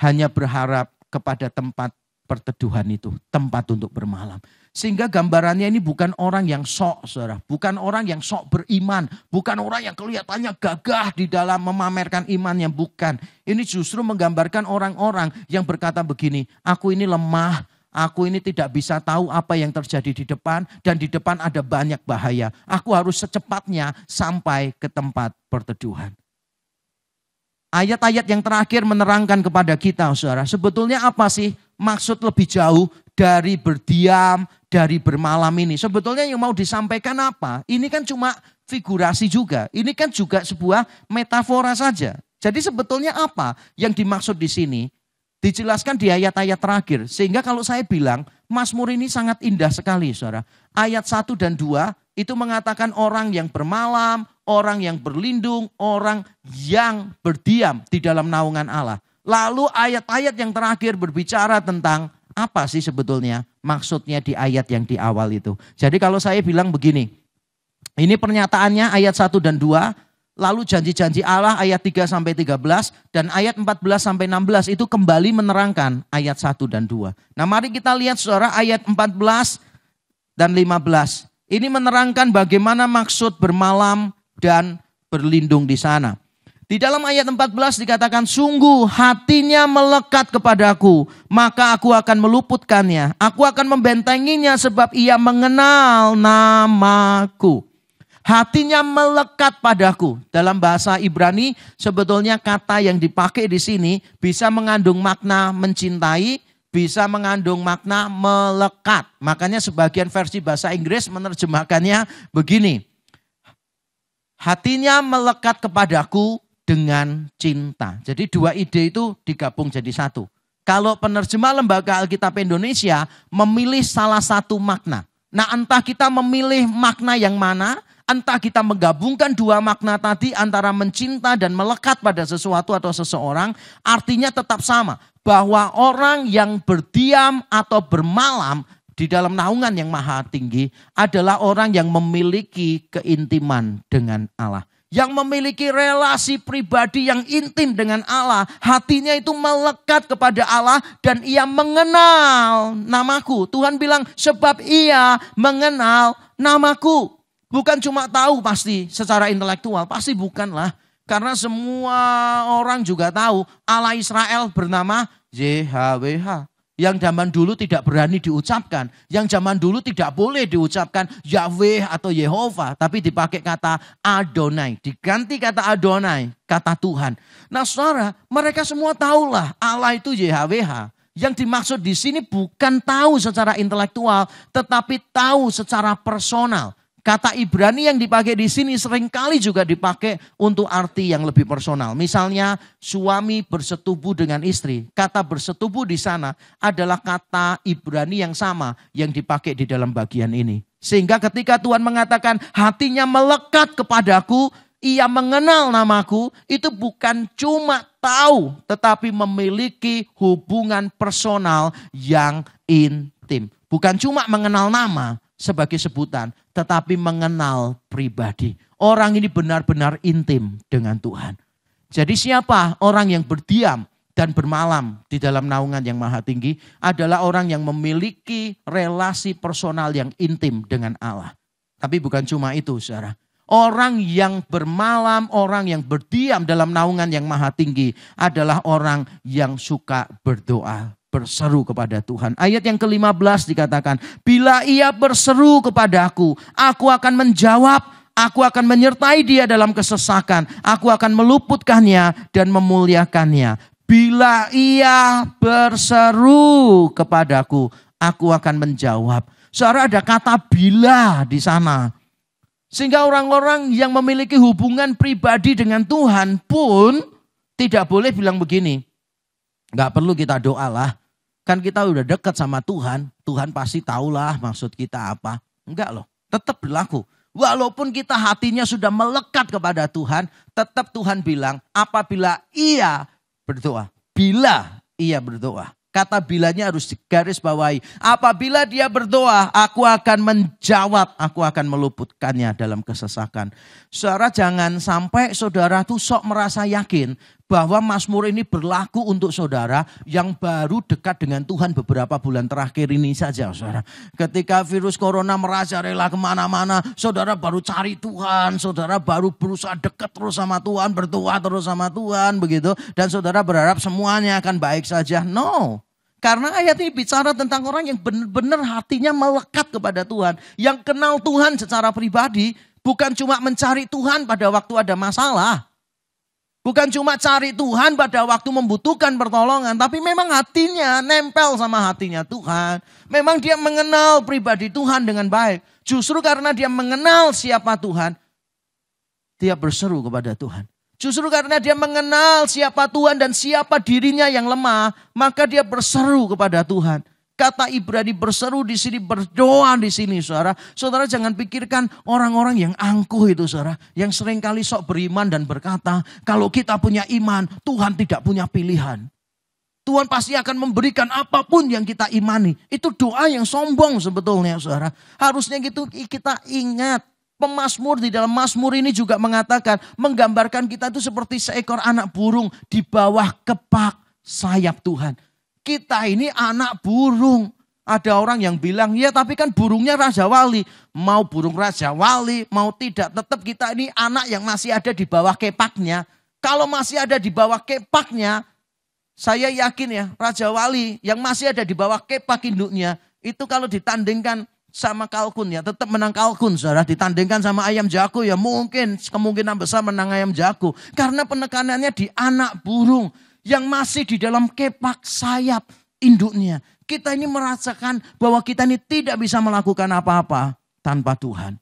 hanya berharap kepada tempat perteduhan itu. Tempat untuk bermalam. Sehingga gambarannya ini bukan orang yang sok, saudara. Bukan orang yang sok beriman. Bukan orang yang kelihatannya gagah di dalam memamerkan imannya. Bukan. Ini justru menggambarkan orang-orang yang berkata begini. Aku ini lemah. Aku ini tidak bisa tahu apa yang terjadi di depan dan di depan ada banyak bahaya. Aku harus secepatnya sampai ke tempat perteduhan. Ayat-ayat yang terakhir menerangkan kepada kita, saudara, sebetulnya apa sih maksud lebih jauh dari berdiam, dari bermalam ini? Sebetulnya yang mau disampaikan apa? Ini kan cuma figurasi juga. Ini kan juga sebuah metafora saja. Jadi sebetulnya apa yang dimaksud di sini? Dijelaskan di ayat-ayat terakhir. Sehingga kalau saya bilang Mazmur ini sangat indah sekali, saudara. Ayat 1 dan 2 itu mengatakan orang yang bermalam, orang yang berlindung, orang yang berdiam di dalam naungan Allah. Lalu ayat-ayat yang terakhir berbicara tentang apa sih sebetulnya maksudnya di ayat yang di awal itu. Jadi kalau saya bilang begini, ini pernyataannya ayat 1 dan 2. Lalu janji-janji Allah ayat 3 sampai 13 dan ayat 14 sampai 16 itu kembali menerangkan ayat 1 dan 2. Nah, mari kita lihat saudara ayat 14 dan 15. Ini menerangkan bagaimana maksud bermalam dan berlindung di sana. Di dalam ayat 14 dikatakan, sungguh hatinya melekat kepadaku, maka aku akan meluputkannya. Aku akan membentenginya sebab ia mengenal namaku. Hatinya melekat padaku. Dalam bahasa Ibrani sebetulnya kata yang dipakai di sini bisa mengandung makna mencintai, bisa mengandung makna melekat. Makanya sebagian versi bahasa Inggris menerjemahkannya begini. Hatinya melekat kepadaku dengan cinta. Jadi dua ide itu digabung jadi satu. Kalau penerjemah Lembaga Alkitab Indonesia memilih salah satu makna. Nah, entah kita memilih makna yang mana, entah kita menggabungkan dua makna tadi antara mencinta dan melekat pada sesuatu atau seseorang, artinya tetap sama. Bahwa orang yang berdiam atau bermalam di dalam naungan yang maha tinggi adalah orang yang memiliki keintiman dengan Allah. Yang memiliki relasi pribadi yang intim dengan Allah. Hatinya itu melekat kepada Allah dan ia mengenal namaku. Tuhan bilang sebab ia mengenal namaku. Bukan cuma tahu pasti secara intelektual, pasti bukanlah. Karena semua orang juga tahu Allah Israel bernama YHWH. Yang zaman dulu tidak berani diucapkan. Yang zaman dulu tidak boleh diucapkan Yahweh atau Yehova. Tapi dipakai kata Adonai. Diganti kata Adonai, kata Tuhan. Nah saudara, mereka semua tahulah Allah itu YHWH. Yang dimaksud di sini bukan tahu secara intelektual, tetapi tahu secara personal. Kata Ibrani yang dipakai di sini seringkali juga dipakai untuk arti yang lebih personal. Misalnya suami bersetubuh dengan istri. Kata bersetubuh di sana adalah kata Ibrani yang sama yang dipakai di dalam bagian ini. Sehingga ketika Tuhan mengatakan hatinya melekat kepadaku, ia mengenal namaku, itu bukan cuma tahu tetapi memiliki hubungan personal yang intim. Bukan cuma mengenal nama sebagai sebutan, tetapi mengenal pribadi. Orang ini benar-benar intim dengan Tuhan. Jadi siapa orang yang berdiam dan bermalam di dalam naungan yang maha tinggi adalah orang yang memiliki relasi personal yang intim dengan Allah. Tapi bukan cuma itu, saudara. Orang yang bermalam, orang yang berdiam dalam naungan yang maha tinggi adalah orang yang suka berdoa. Berseru kepada Tuhan. Ayat yang ke-15 dikatakan, bila ia berseru kepadaku, aku akan menjawab, Aku akan menyertai dia dalam kesesakan. Aku akan meluputkannya dan memuliakannya. Bila ia berseru kepadaku, aku akan menjawab. Saudara, ada kata bila di sana. Sehingga orang-orang yang memiliki hubungan pribadi dengan Tuhan pun tidak boleh bilang begini. Gak perlu kita doa lah. Kan kita udah dekat sama Tuhan. Tuhan pasti tahulah maksud kita apa. Enggak loh, tetap berlaku. Walaupun kita hatinya sudah melekat kepada Tuhan, tetap Tuhan bilang apabila ia berdoa. Bila ia berdoa. Kata bilanya harus digaris bawahi. Apabila dia berdoa, aku akan menjawab. Aku akan meluputkannya dalam kesesakan. Saudara, jangan sampai saudara tuh sok merasa yakin bahwa Mazmur ini berlaku untuk saudara yang baru dekat dengan Tuhan beberapa bulan terakhir ini saja, saudara. Ketika virus corona merajalela kemana-mana, saudara baru cari Tuhan, saudara baru berusaha dekat terus sama Tuhan, berdoa terus sama Tuhan, begitu. Dan saudara berharap semuanya akan baik saja. No. Karena ayat ini bicara tentang orang yang benar-benar hatinya melekat kepada Tuhan. Yang kenal Tuhan secara pribadi, bukan cuma mencari Tuhan pada waktu ada masalah. Bukan cuma cari Tuhan pada waktu membutuhkan pertolongan. Tapi memang hatinya nempel sama hatinya Tuhan. Memang dia mengenal pribadi Tuhan dengan baik. Justru karena dia mengenal siapa Tuhan, dia berseru kepada Tuhan. Justru karena dia mengenal siapa Tuhan dan siapa dirinya yang lemah, maka dia berseru kepada Tuhan. Kata Ibrani berseru di sini, berdoa di sini, saudara. Saudara jangan pikirkan orang-orang yang angkuh itu, saudara. Yang seringkali sok beriman dan berkata, kalau kita punya iman, Tuhan tidak punya pilihan. Tuhan pasti akan memberikan apapun yang kita imani. Itu doa yang sombong sebetulnya, saudara. Harusnya gitu kita ingat. Pemazmur di dalam Mazmur ini juga mengatakan, menggambarkan kita itu seperti seekor anak burung di bawah kepak sayap Tuhan. Kita ini anak burung. Ada orang yang bilang, ya tapi kan burungnya Raja Wali. Mau burung Raja Wali, mau tidak, tetap kita ini anak yang masih ada di bawah kepaknya. Kalau masih ada di bawah kepaknya, saya yakin ya Raja Wali yang masih ada di bawah kepak induknya, itu kalau ditandingkan sama kalkun ya tetap menang kalkun, saudara. Ditandingkan sama ayam jago ya mungkin kemungkinan besar menang ayam jago. Karena penekanannya di anak burung yang masih di dalam kepak sayap induknya. Kita ini merasakan bahwa kita ini tidak bisa melakukan apa-apa tanpa Tuhan.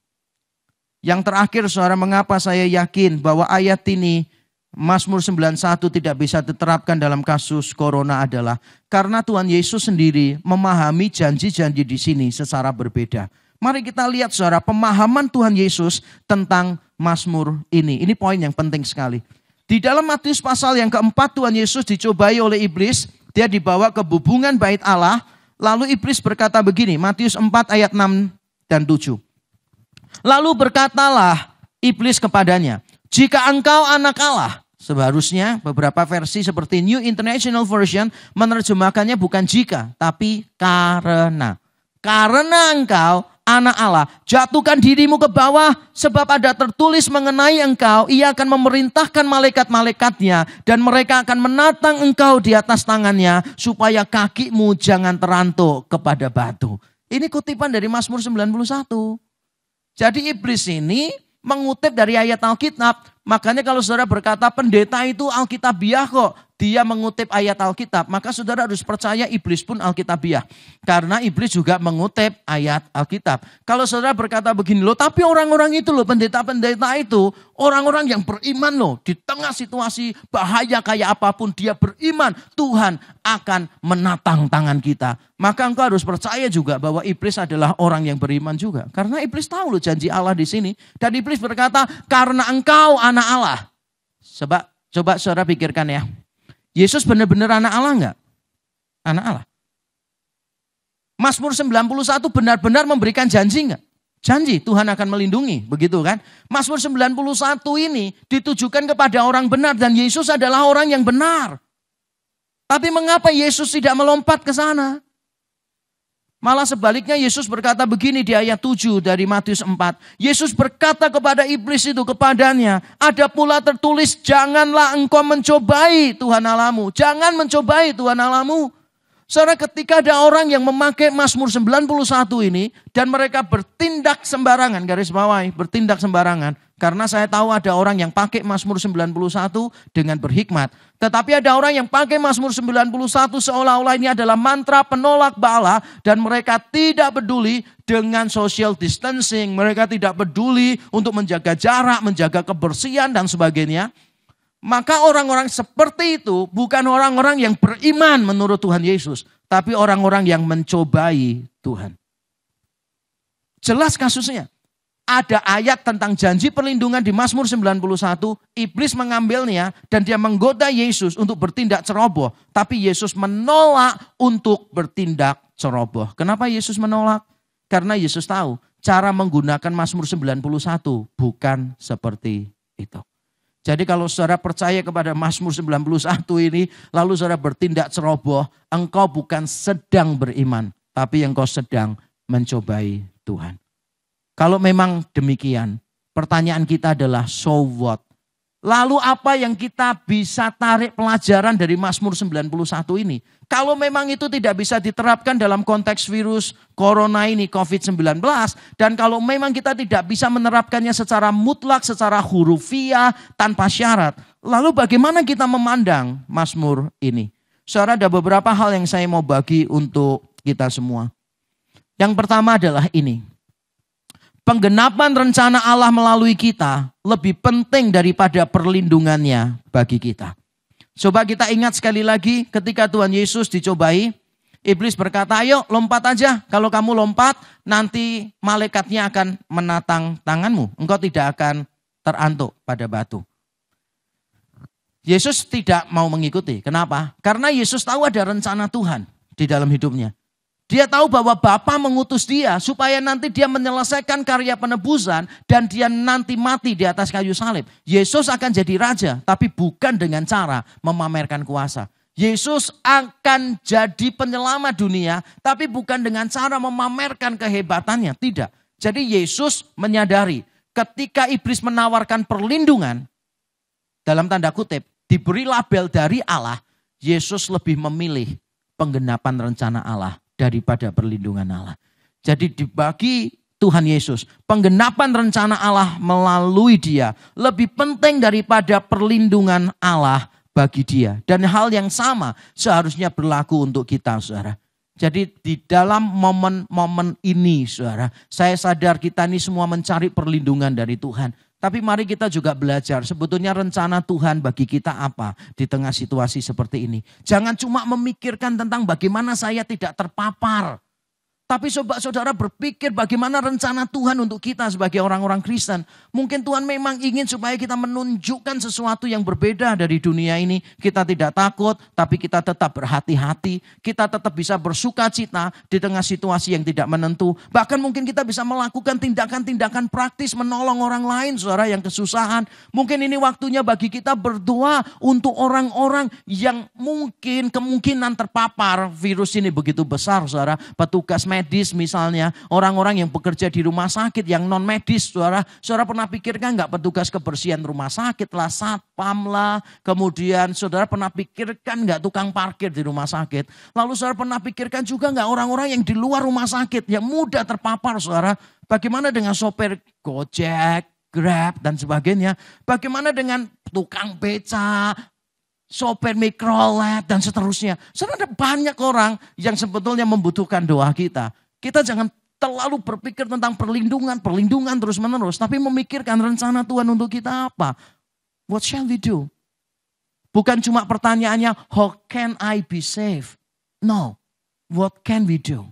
Yang terakhir, saudara, mengapa saya yakin bahwa ayat ini Mazmur 91 tidak bisa diterapkan dalam kasus corona adalah karena Tuhan Yesus sendiri memahami janji-janji di sini secara berbeda. Mari kita lihat, saudara, pemahaman Tuhan Yesus tentang Mazmur ini. Ini poin yang penting sekali. Di dalam Matius pasal yang keempat, Tuhan Yesus dicobai oleh iblis. Dia dibawa ke bubungan bait Allah. Lalu iblis berkata begini, Matius 4 ayat 6 dan 7. Lalu berkatalah iblis kepadanya, jika engkau anak Allah. Seharusnya beberapa versi seperti New International Version menerjemahkannya bukan jika, tapi karena. Karena engkau anak Allah, jatuhkan dirimu ke bawah, sebab ada tertulis mengenai engkau, ia akan memerintahkan malaikat-malaikatnya, dan mereka akan menatang engkau di atas tangannya, supaya kakimu jangan terantuk kepada batu. Ini kutipan dari Mazmur 91. Jadi iblis ini mengutip dari ayat Alkitab. Makanya kalau saudara berkata pendeta itu Alkitabiah kok, dia mengutip ayat Alkitab, maka saudara harus percaya iblis pun Alkitabiah. Karena iblis juga mengutip ayat Alkitab. Kalau saudara berkata begini loh, tapi orang-orang itu loh, pendeta-pendeta itu, orang-orang yang beriman loh, di tengah situasi bahaya kayak apapun, dia beriman, Tuhan akan menatang tangan kita. Maka engkau harus percaya juga bahwa iblis adalah orang yang beriman juga. Karena iblis tahu loh janji Allah di sini. Dan iblis berkata, karena engkau anak Allah. Coba saudara pikirkan ya. Yesus benar-benar anak Allah enggak? Anak Allah. Mazmur 91 benar-benar memberikan janji enggak? Janji Tuhan akan melindungi, begitu kan? Mazmur 91 ini ditujukan kepada orang benar dan Yesus adalah orang yang benar. Tapi mengapa Yesus tidak melompat ke sana? Malah sebaliknya Yesus berkata begini di ayat 7 dari Matius 4. Yesus berkata kepada iblis itu kepadanya, ada pula tertulis, janganlah engkau mencobai Tuhan Allahmu. Jangan mencobai Tuhan Allahmu. Saudara, ketika ada orang yang memakai Mazmur 91 ini dan mereka bertindak sembarangan, garis bawahi, bertindak sembarangan. Karena saya tahu ada orang yang pakai Mazmur 91 dengan berhikmat. Tetapi ada orang yang pakai Mazmur 91 seolah-olah ini adalah mantra penolak bala dan mereka tidak peduli dengan social distancing. Mereka tidak peduli untuk menjaga jarak, menjaga kebersihan dan sebagainya. Maka orang-orang seperti itu bukan orang-orang yang beriman menurut Tuhan Yesus. Tapi orang-orang yang mencobai Tuhan. Jelas kasusnya. Ada ayat tentang janji perlindungan di Mazmur 91. Iblis mengambilnya dan dia menggoda Yesus untuk bertindak ceroboh. Tapi Yesus menolak untuk bertindak ceroboh. Kenapa Yesus menolak? Karena Yesus tahu cara menggunakan Mazmur 91 bukan seperti itu. Jadi kalau saudara percaya kepada Mazmur 91 ini, lalu saudara bertindak ceroboh, engkau bukan sedang beriman, tapi engkau sedang mencobai Tuhan. Kalau memang demikian, pertanyaan kita adalah so what? Lalu apa yang kita bisa tarik pelajaran dari Mazmur 91 ini? Kalau memang itu tidak bisa diterapkan dalam konteks virus corona ini, COVID-19. Dan kalau memang kita tidak bisa menerapkannya secara mutlak, secara hurufiah, tanpa syarat. Lalu bagaimana kita memandang Mazmur ini? Saudara, ada beberapa hal yang saya mau bagi untuk kita semua. Yang pertama adalah ini. Penggenapan rencana Allah melalui kita lebih penting daripada perlindungannya bagi kita. Coba kita ingat sekali lagi ketika Tuhan Yesus dicobai. Iblis berkata, ayo lompat aja. Kalau kamu lompat nanti malaikatnya akan menatang tanganmu. Engkau tidak akan terantuk pada batu. Yesus tidak mau mengikuti. Kenapa? Karena Yesus tahu ada rencana Tuhan di dalam hidupnya. Dia tahu bahwa Bapa mengutus dia supaya nanti dia menyelesaikan karya penebusan dan dia nanti mati di atas kayu salib. Yesus akan jadi raja tapi bukan dengan cara memamerkan kuasa. Yesus akan jadi penyelamat dunia tapi bukan dengan cara memamerkan kehebatannya. Tidak. Jadi Yesus menyadari ketika iblis menawarkan perlindungan dalam tanda kutip diberi label dari Allah, Yesus lebih memilih penggenapan rencana Allah daripada perlindungan Allah. Jadi dibagi Tuhan Yesus, penggenapan rencana Allah melalui dia lebih penting daripada perlindungan Allah bagi dia. Dan hal yang sama seharusnya berlaku untuk kita, saudara. Jadi di dalam momen-momen ini, saudara, saya sadar kita ini semua mencari perlindungan dari Tuhan. Tapi mari kita juga belajar sebetulnya rencana Tuhan bagi kita apa di tengah situasi seperti ini. Jangan cuma memikirkan tentang bagaimana saya tidak terpapar. Tapi saudara berpikir bagaimana rencana Tuhan untuk kita sebagai orang-orang Kristen. Mungkin Tuhan memang ingin supaya kita menunjukkan sesuatu yang berbeda dari dunia ini. Kita tidak takut tapi kita tetap berhati-hati. Kita tetap bisa bersuka cita di tengah situasi yang tidak menentu. Bahkan mungkin kita bisa melakukan tindakan-tindakan praktis menolong orang lain saudara yang kesusahan. Mungkin ini waktunya bagi kita berdoa untuk orang-orang yang mungkin kemungkinan terpapar virus ini begitu besar saudara. Petugas medis misalnya, orang-orang yang bekerja di rumah sakit yang non medis, saudara pernah pikirkan nggak petugas kebersihan rumah sakit lah, satpam lah, kemudian saudara pernah pikirkan nggak tukang parkir di rumah sakit, lalu saudara pernah pikirkan juga nggak orang-orang yang di luar rumah sakit yang mudah terpapar, saudara, bagaimana dengan sopir Gojek, Grab dan sebagainya, bagaimana dengan tukang beca, sopir mikrolet dan seterusnya. Saudara, ada banyak orang yang sebetulnya membutuhkan doa kita. Kita jangan terlalu berpikir tentang perlindungan terus menerus. Tapi memikirkan rencana Tuhan untuk kita apa. What shall we do? Bukan cuma pertanyaannya, how can I be saved? No, what can we do?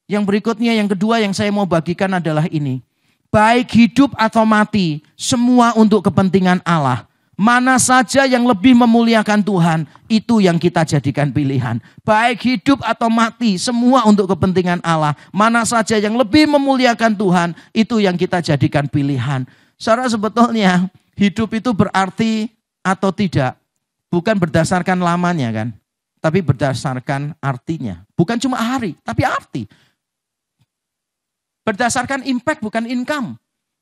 Yang berikutnya, yang kedua yang saya mau bagikan adalah ini. Baik hidup atau mati, semua untuk kepentingan Allah. Mana saja yang lebih memuliakan Tuhan, itu yang kita jadikan pilihan. Baik hidup atau mati, semua untuk kepentingan Allah. Mana saja yang lebih memuliakan Tuhan, itu yang kita jadikan pilihan. Saudara, sebetulnya hidup itu berarti atau tidak, bukan berdasarkan lamanya kan, tapi berdasarkan artinya. Bukan cuma hari, tapi arti. Berdasarkan impact, bukan income.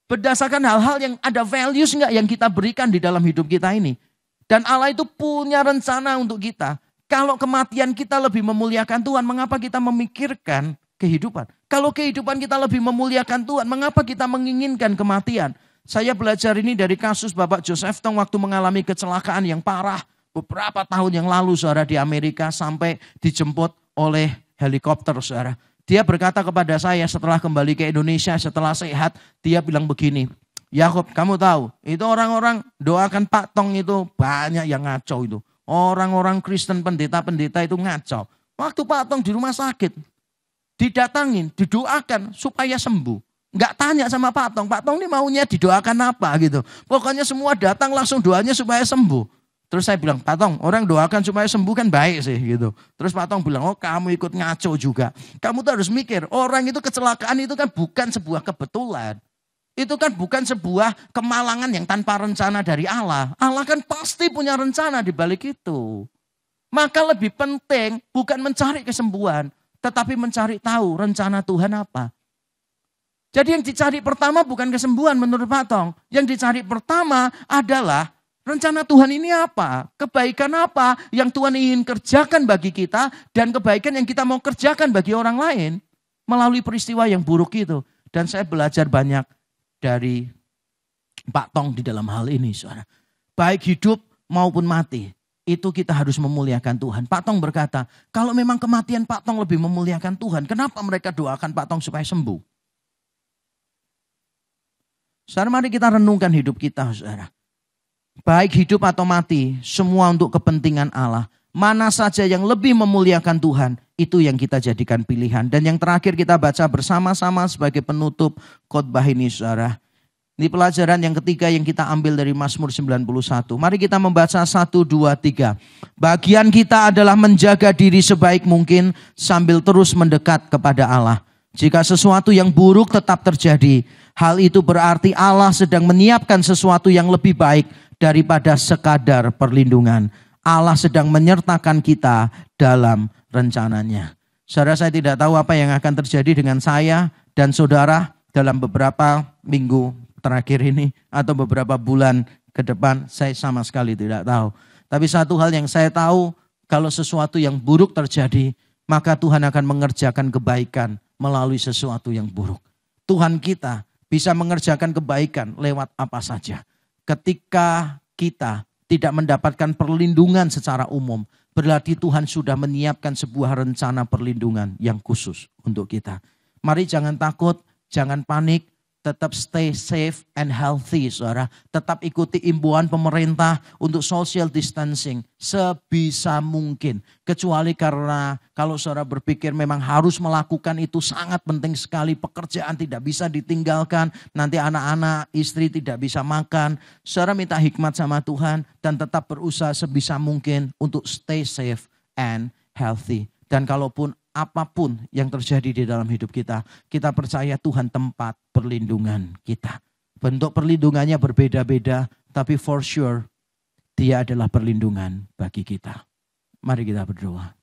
Berdasarkan hal-hal yang ada values enggak yang kita berikan di dalam hidup kita ini. Dan Allah itu punya rencana untuk kita. Kalau kematian kita lebih memuliakan Tuhan, mengapa kita memikirkan kehidupan? Kalau kehidupan kita lebih memuliakan Tuhan, mengapa kita menginginkan kematian? Saya belajar ini dari kasus Bapak Joseph Tong waktu mengalami kecelakaan yang parah beberapa tahun yang lalu, saudara, di Amerika, sampai dijemput oleh helikopter, saudara. Dia berkata kepada saya setelah kembali ke Indonesia, setelah sehat, dia bilang begini, Yakob, kamu tahu, itu orang-orang doakan Pak Tong itu banyak yang ngaco itu. Orang-orang Kristen, pendeta-pendeta itu ngaco. Waktu Pak Tong di rumah sakit, didatangin, didoakan supaya sembuh. Enggak tanya sama Pak Tong ini maunya didoakan apa gitu. Pokoknya semua datang langsung doanya supaya sembuh. Terus saya bilang, Pak Tong, orang doakan supaya sembuh kan baik sih gitu. Terus Pak Tong bilang, oh kamu ikut ngaco juga. Kamu tuh harus mikir, orang itu kecelakaan itu kan bukan sebuah kebetulan. Itu kan bukan sebuah kemalangan yang tanpa rencana dari Allah. Allah kan pasti punya rencana di balik itu. Maka lebih penting bukan mencari kesembuhan, tetapi mencari tahu rencana Tuhan apa. Jadi yang dicari pertama bukan kesembuhan menurut Pak Tong. Yang dicari pertama adalah rencana Tuhan ini apa? Kebaikan apa yang Tuhan ingin kerjakan bagi kita dan kebaikan yang kita mau kerjakan bagi orang lain melalui peristiwa yang buruk itu. Dan saya belajar banyak dari Pak Tong di dalam hal ini, saudara. Baik hidup maupun mati, itu kita harus memuliakan Tuhan. Pak Tong berkata, kalau memang kematian Pak Tong lebih memuliakan Tuhan, kenapa mereka doakan Pak Tong supaya sembuh? Saudara, mari kita renungkan hidup kita, saudara. Baik hidup atau mati, semua untuk kepentingan Allah. Mana saja yang lebih memuliakan Tuhan, itu yang kita jadikan pilihan. Dan yang terakhir kita baca bersama-sama sebagai penutup khotbah ini, saudara. Ini pelajaran yang ketiga yang kita ambil dari Mazmur 91. Mari kita membaca 1, 2, 3. Bagian kita adalah menjaga diri sebaik mungkin sambil terus mendekat kepada Allah. Jika sesuatu yang buruk tetap terjadi, hal itu berarti Allah sedang menyiapkan sesuatu yang lebih baik daripada sekadar perlindungan. Allah sedang menyertakan kita dalam rencananya. Saudara, saya tidak tahu apa yang akan terjadi dengan saya dan saudara dalam beberapa minggu terakhir ini atau beberapa bulan ke depan, saya sama sekali tidak tahu. Tapi satu hal yang saya tahu, kalau sesuatu yang buruk terjadi, maka Tuhan akan mengerjakan kebaikan melalui sesuatu yang buruk. Tuhan kita bisa mengerjakan kebaikan lewat apa saja. Ketika kita tidak mendapatkan perlindungan secara umum, berarti Tuhan sudah menyiapkan sebuah rencana perlindungan yang khusus untuk kita. Mari jangan takut, jangan panik, tetap stay safe and healthy, saudara. Tetap ikuti imbauan pemerintah untuk social distancing sebisa mungkin. Kecuali karena kalau saudara berpikir memang harus melakukan itu sangat penting sekali, pekerjaan tidak bisa ditinggalkan, nanti anak-anak, istri tidak bisa makan. Saudara minta hikmat sama Tuhan dan tetap berusaha sebisa mungkin untuk stay safe and healthy. Dan kalaupun apapun yang terjadi di dalam hidup kita, kita percaya Tuhan tempat perlindungan kita. Bentuk perlindungannya berbeda-beda, tapi for sure Dia adalah perlindungan bagi kita. Mari kita berdoa.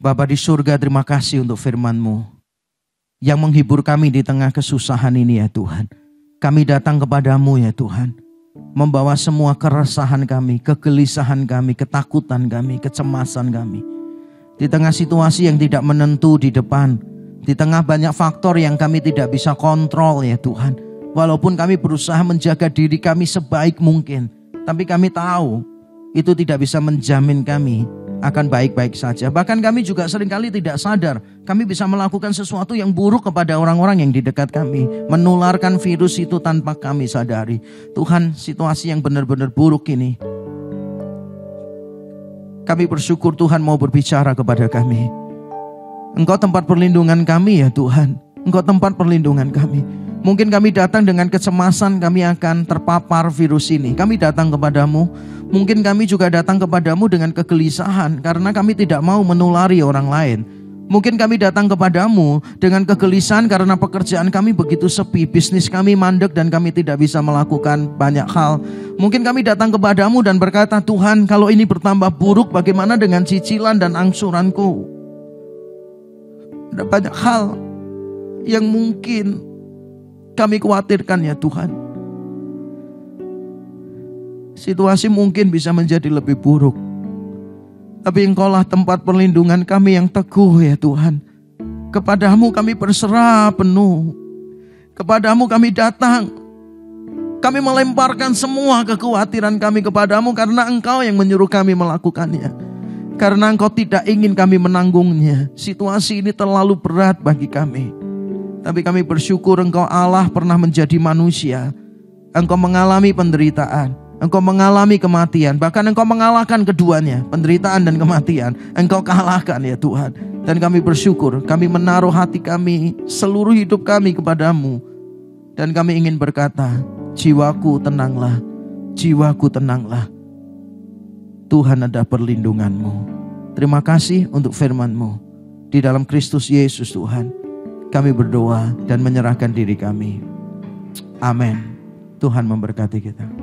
Bapa di surga, terima kasih untuk firman-Mu yang menghibur kami di tengah kesusahan ini ya Tuhan. Kami datang kepadamu ya Tuhan, membawa semua keresahan kami, kegelisahan kami, ketakutan kami, kecemasan kami. Di tengah situasi yang tidak menentu di depan, di tengah banyak faktor yang kami tidak bisa kontrol ya Tuhan. Walaupun kami berusaha menjaga diri kami sebaik mungkin, tapi kami tahu itu tidak bisa menjamin kami akan baik-baik saja. Bahkan kami juga seringkali tidak sadar kami bisa melakukan sesuatu yang buruk kepada orang-orang yang di dekat kami, menularkan virus itu tanpa kami sadari. Tuhan, situasi yang benar-benar buruk ini, kami bersyukur Tuhan mau berbicara kepada kami. Engkau tempat perlindungan kami ya Tuhan. Engkau tempat perlindungan kami. Mungkin kami datang dengan kecemasan kami akan terpapar virus ini. Kami datang kepadamu. Mungkin kami juga datang kepadamu dengan kegelisahan karena kami tidak mau menulari orang lain. Mungkin kami datang kepadamu dengan kegelisahan karena pekerjaan kami begitu sepi, bisnis kami mandek dan kami tidak bisa melakukan banyak hal. Mungkin kami datang kepadamu dan berkata, Tuhan, kalau ini bertambah buruk bagaimana dengan cicilan dan angsuranku? Ada banyak hal yang mungkin kami khawatirkan ya Tuhan. Situasi mungkin bisa menjadi lebih buruk. Tapi Engkaulah tempat perlindungan kami yang teguh ya Tuhan. Kepadamu kami berserah penuh. Kepadamu kami datang. Kami melemparkan semua kekhawatiran kami kepadamu karena Engkau yang menyuruh kami melakukannya. Karena Engkau tidak ingin kami menanggungnya. Situasi ini terlalu berat bagi kami. Tapi kami bersyukur Engkau Allah pernah menjadi manusia. Engkau mengalami penderitaan. Engkau mengalami kematian. Bahkan Engkau mengalahkan keduanya. Penderitaan dan kematian. Engkau kalahkan ya Tuhan. Dan kami bersyukur. Kami menaruh hati kami, seluruh hidup kami kepadamu. Dan kami ingin berkata, jiwaku tenanglah. Jiwaku tenanglah. Tuhan ada perlindunganmu. Terima kasih untuk firman-Mu. Di dalam Kristus Yesus Tuhan. Kami berdoa dan menyerahkan diri kami. Amin. Tuhan memberkati kita.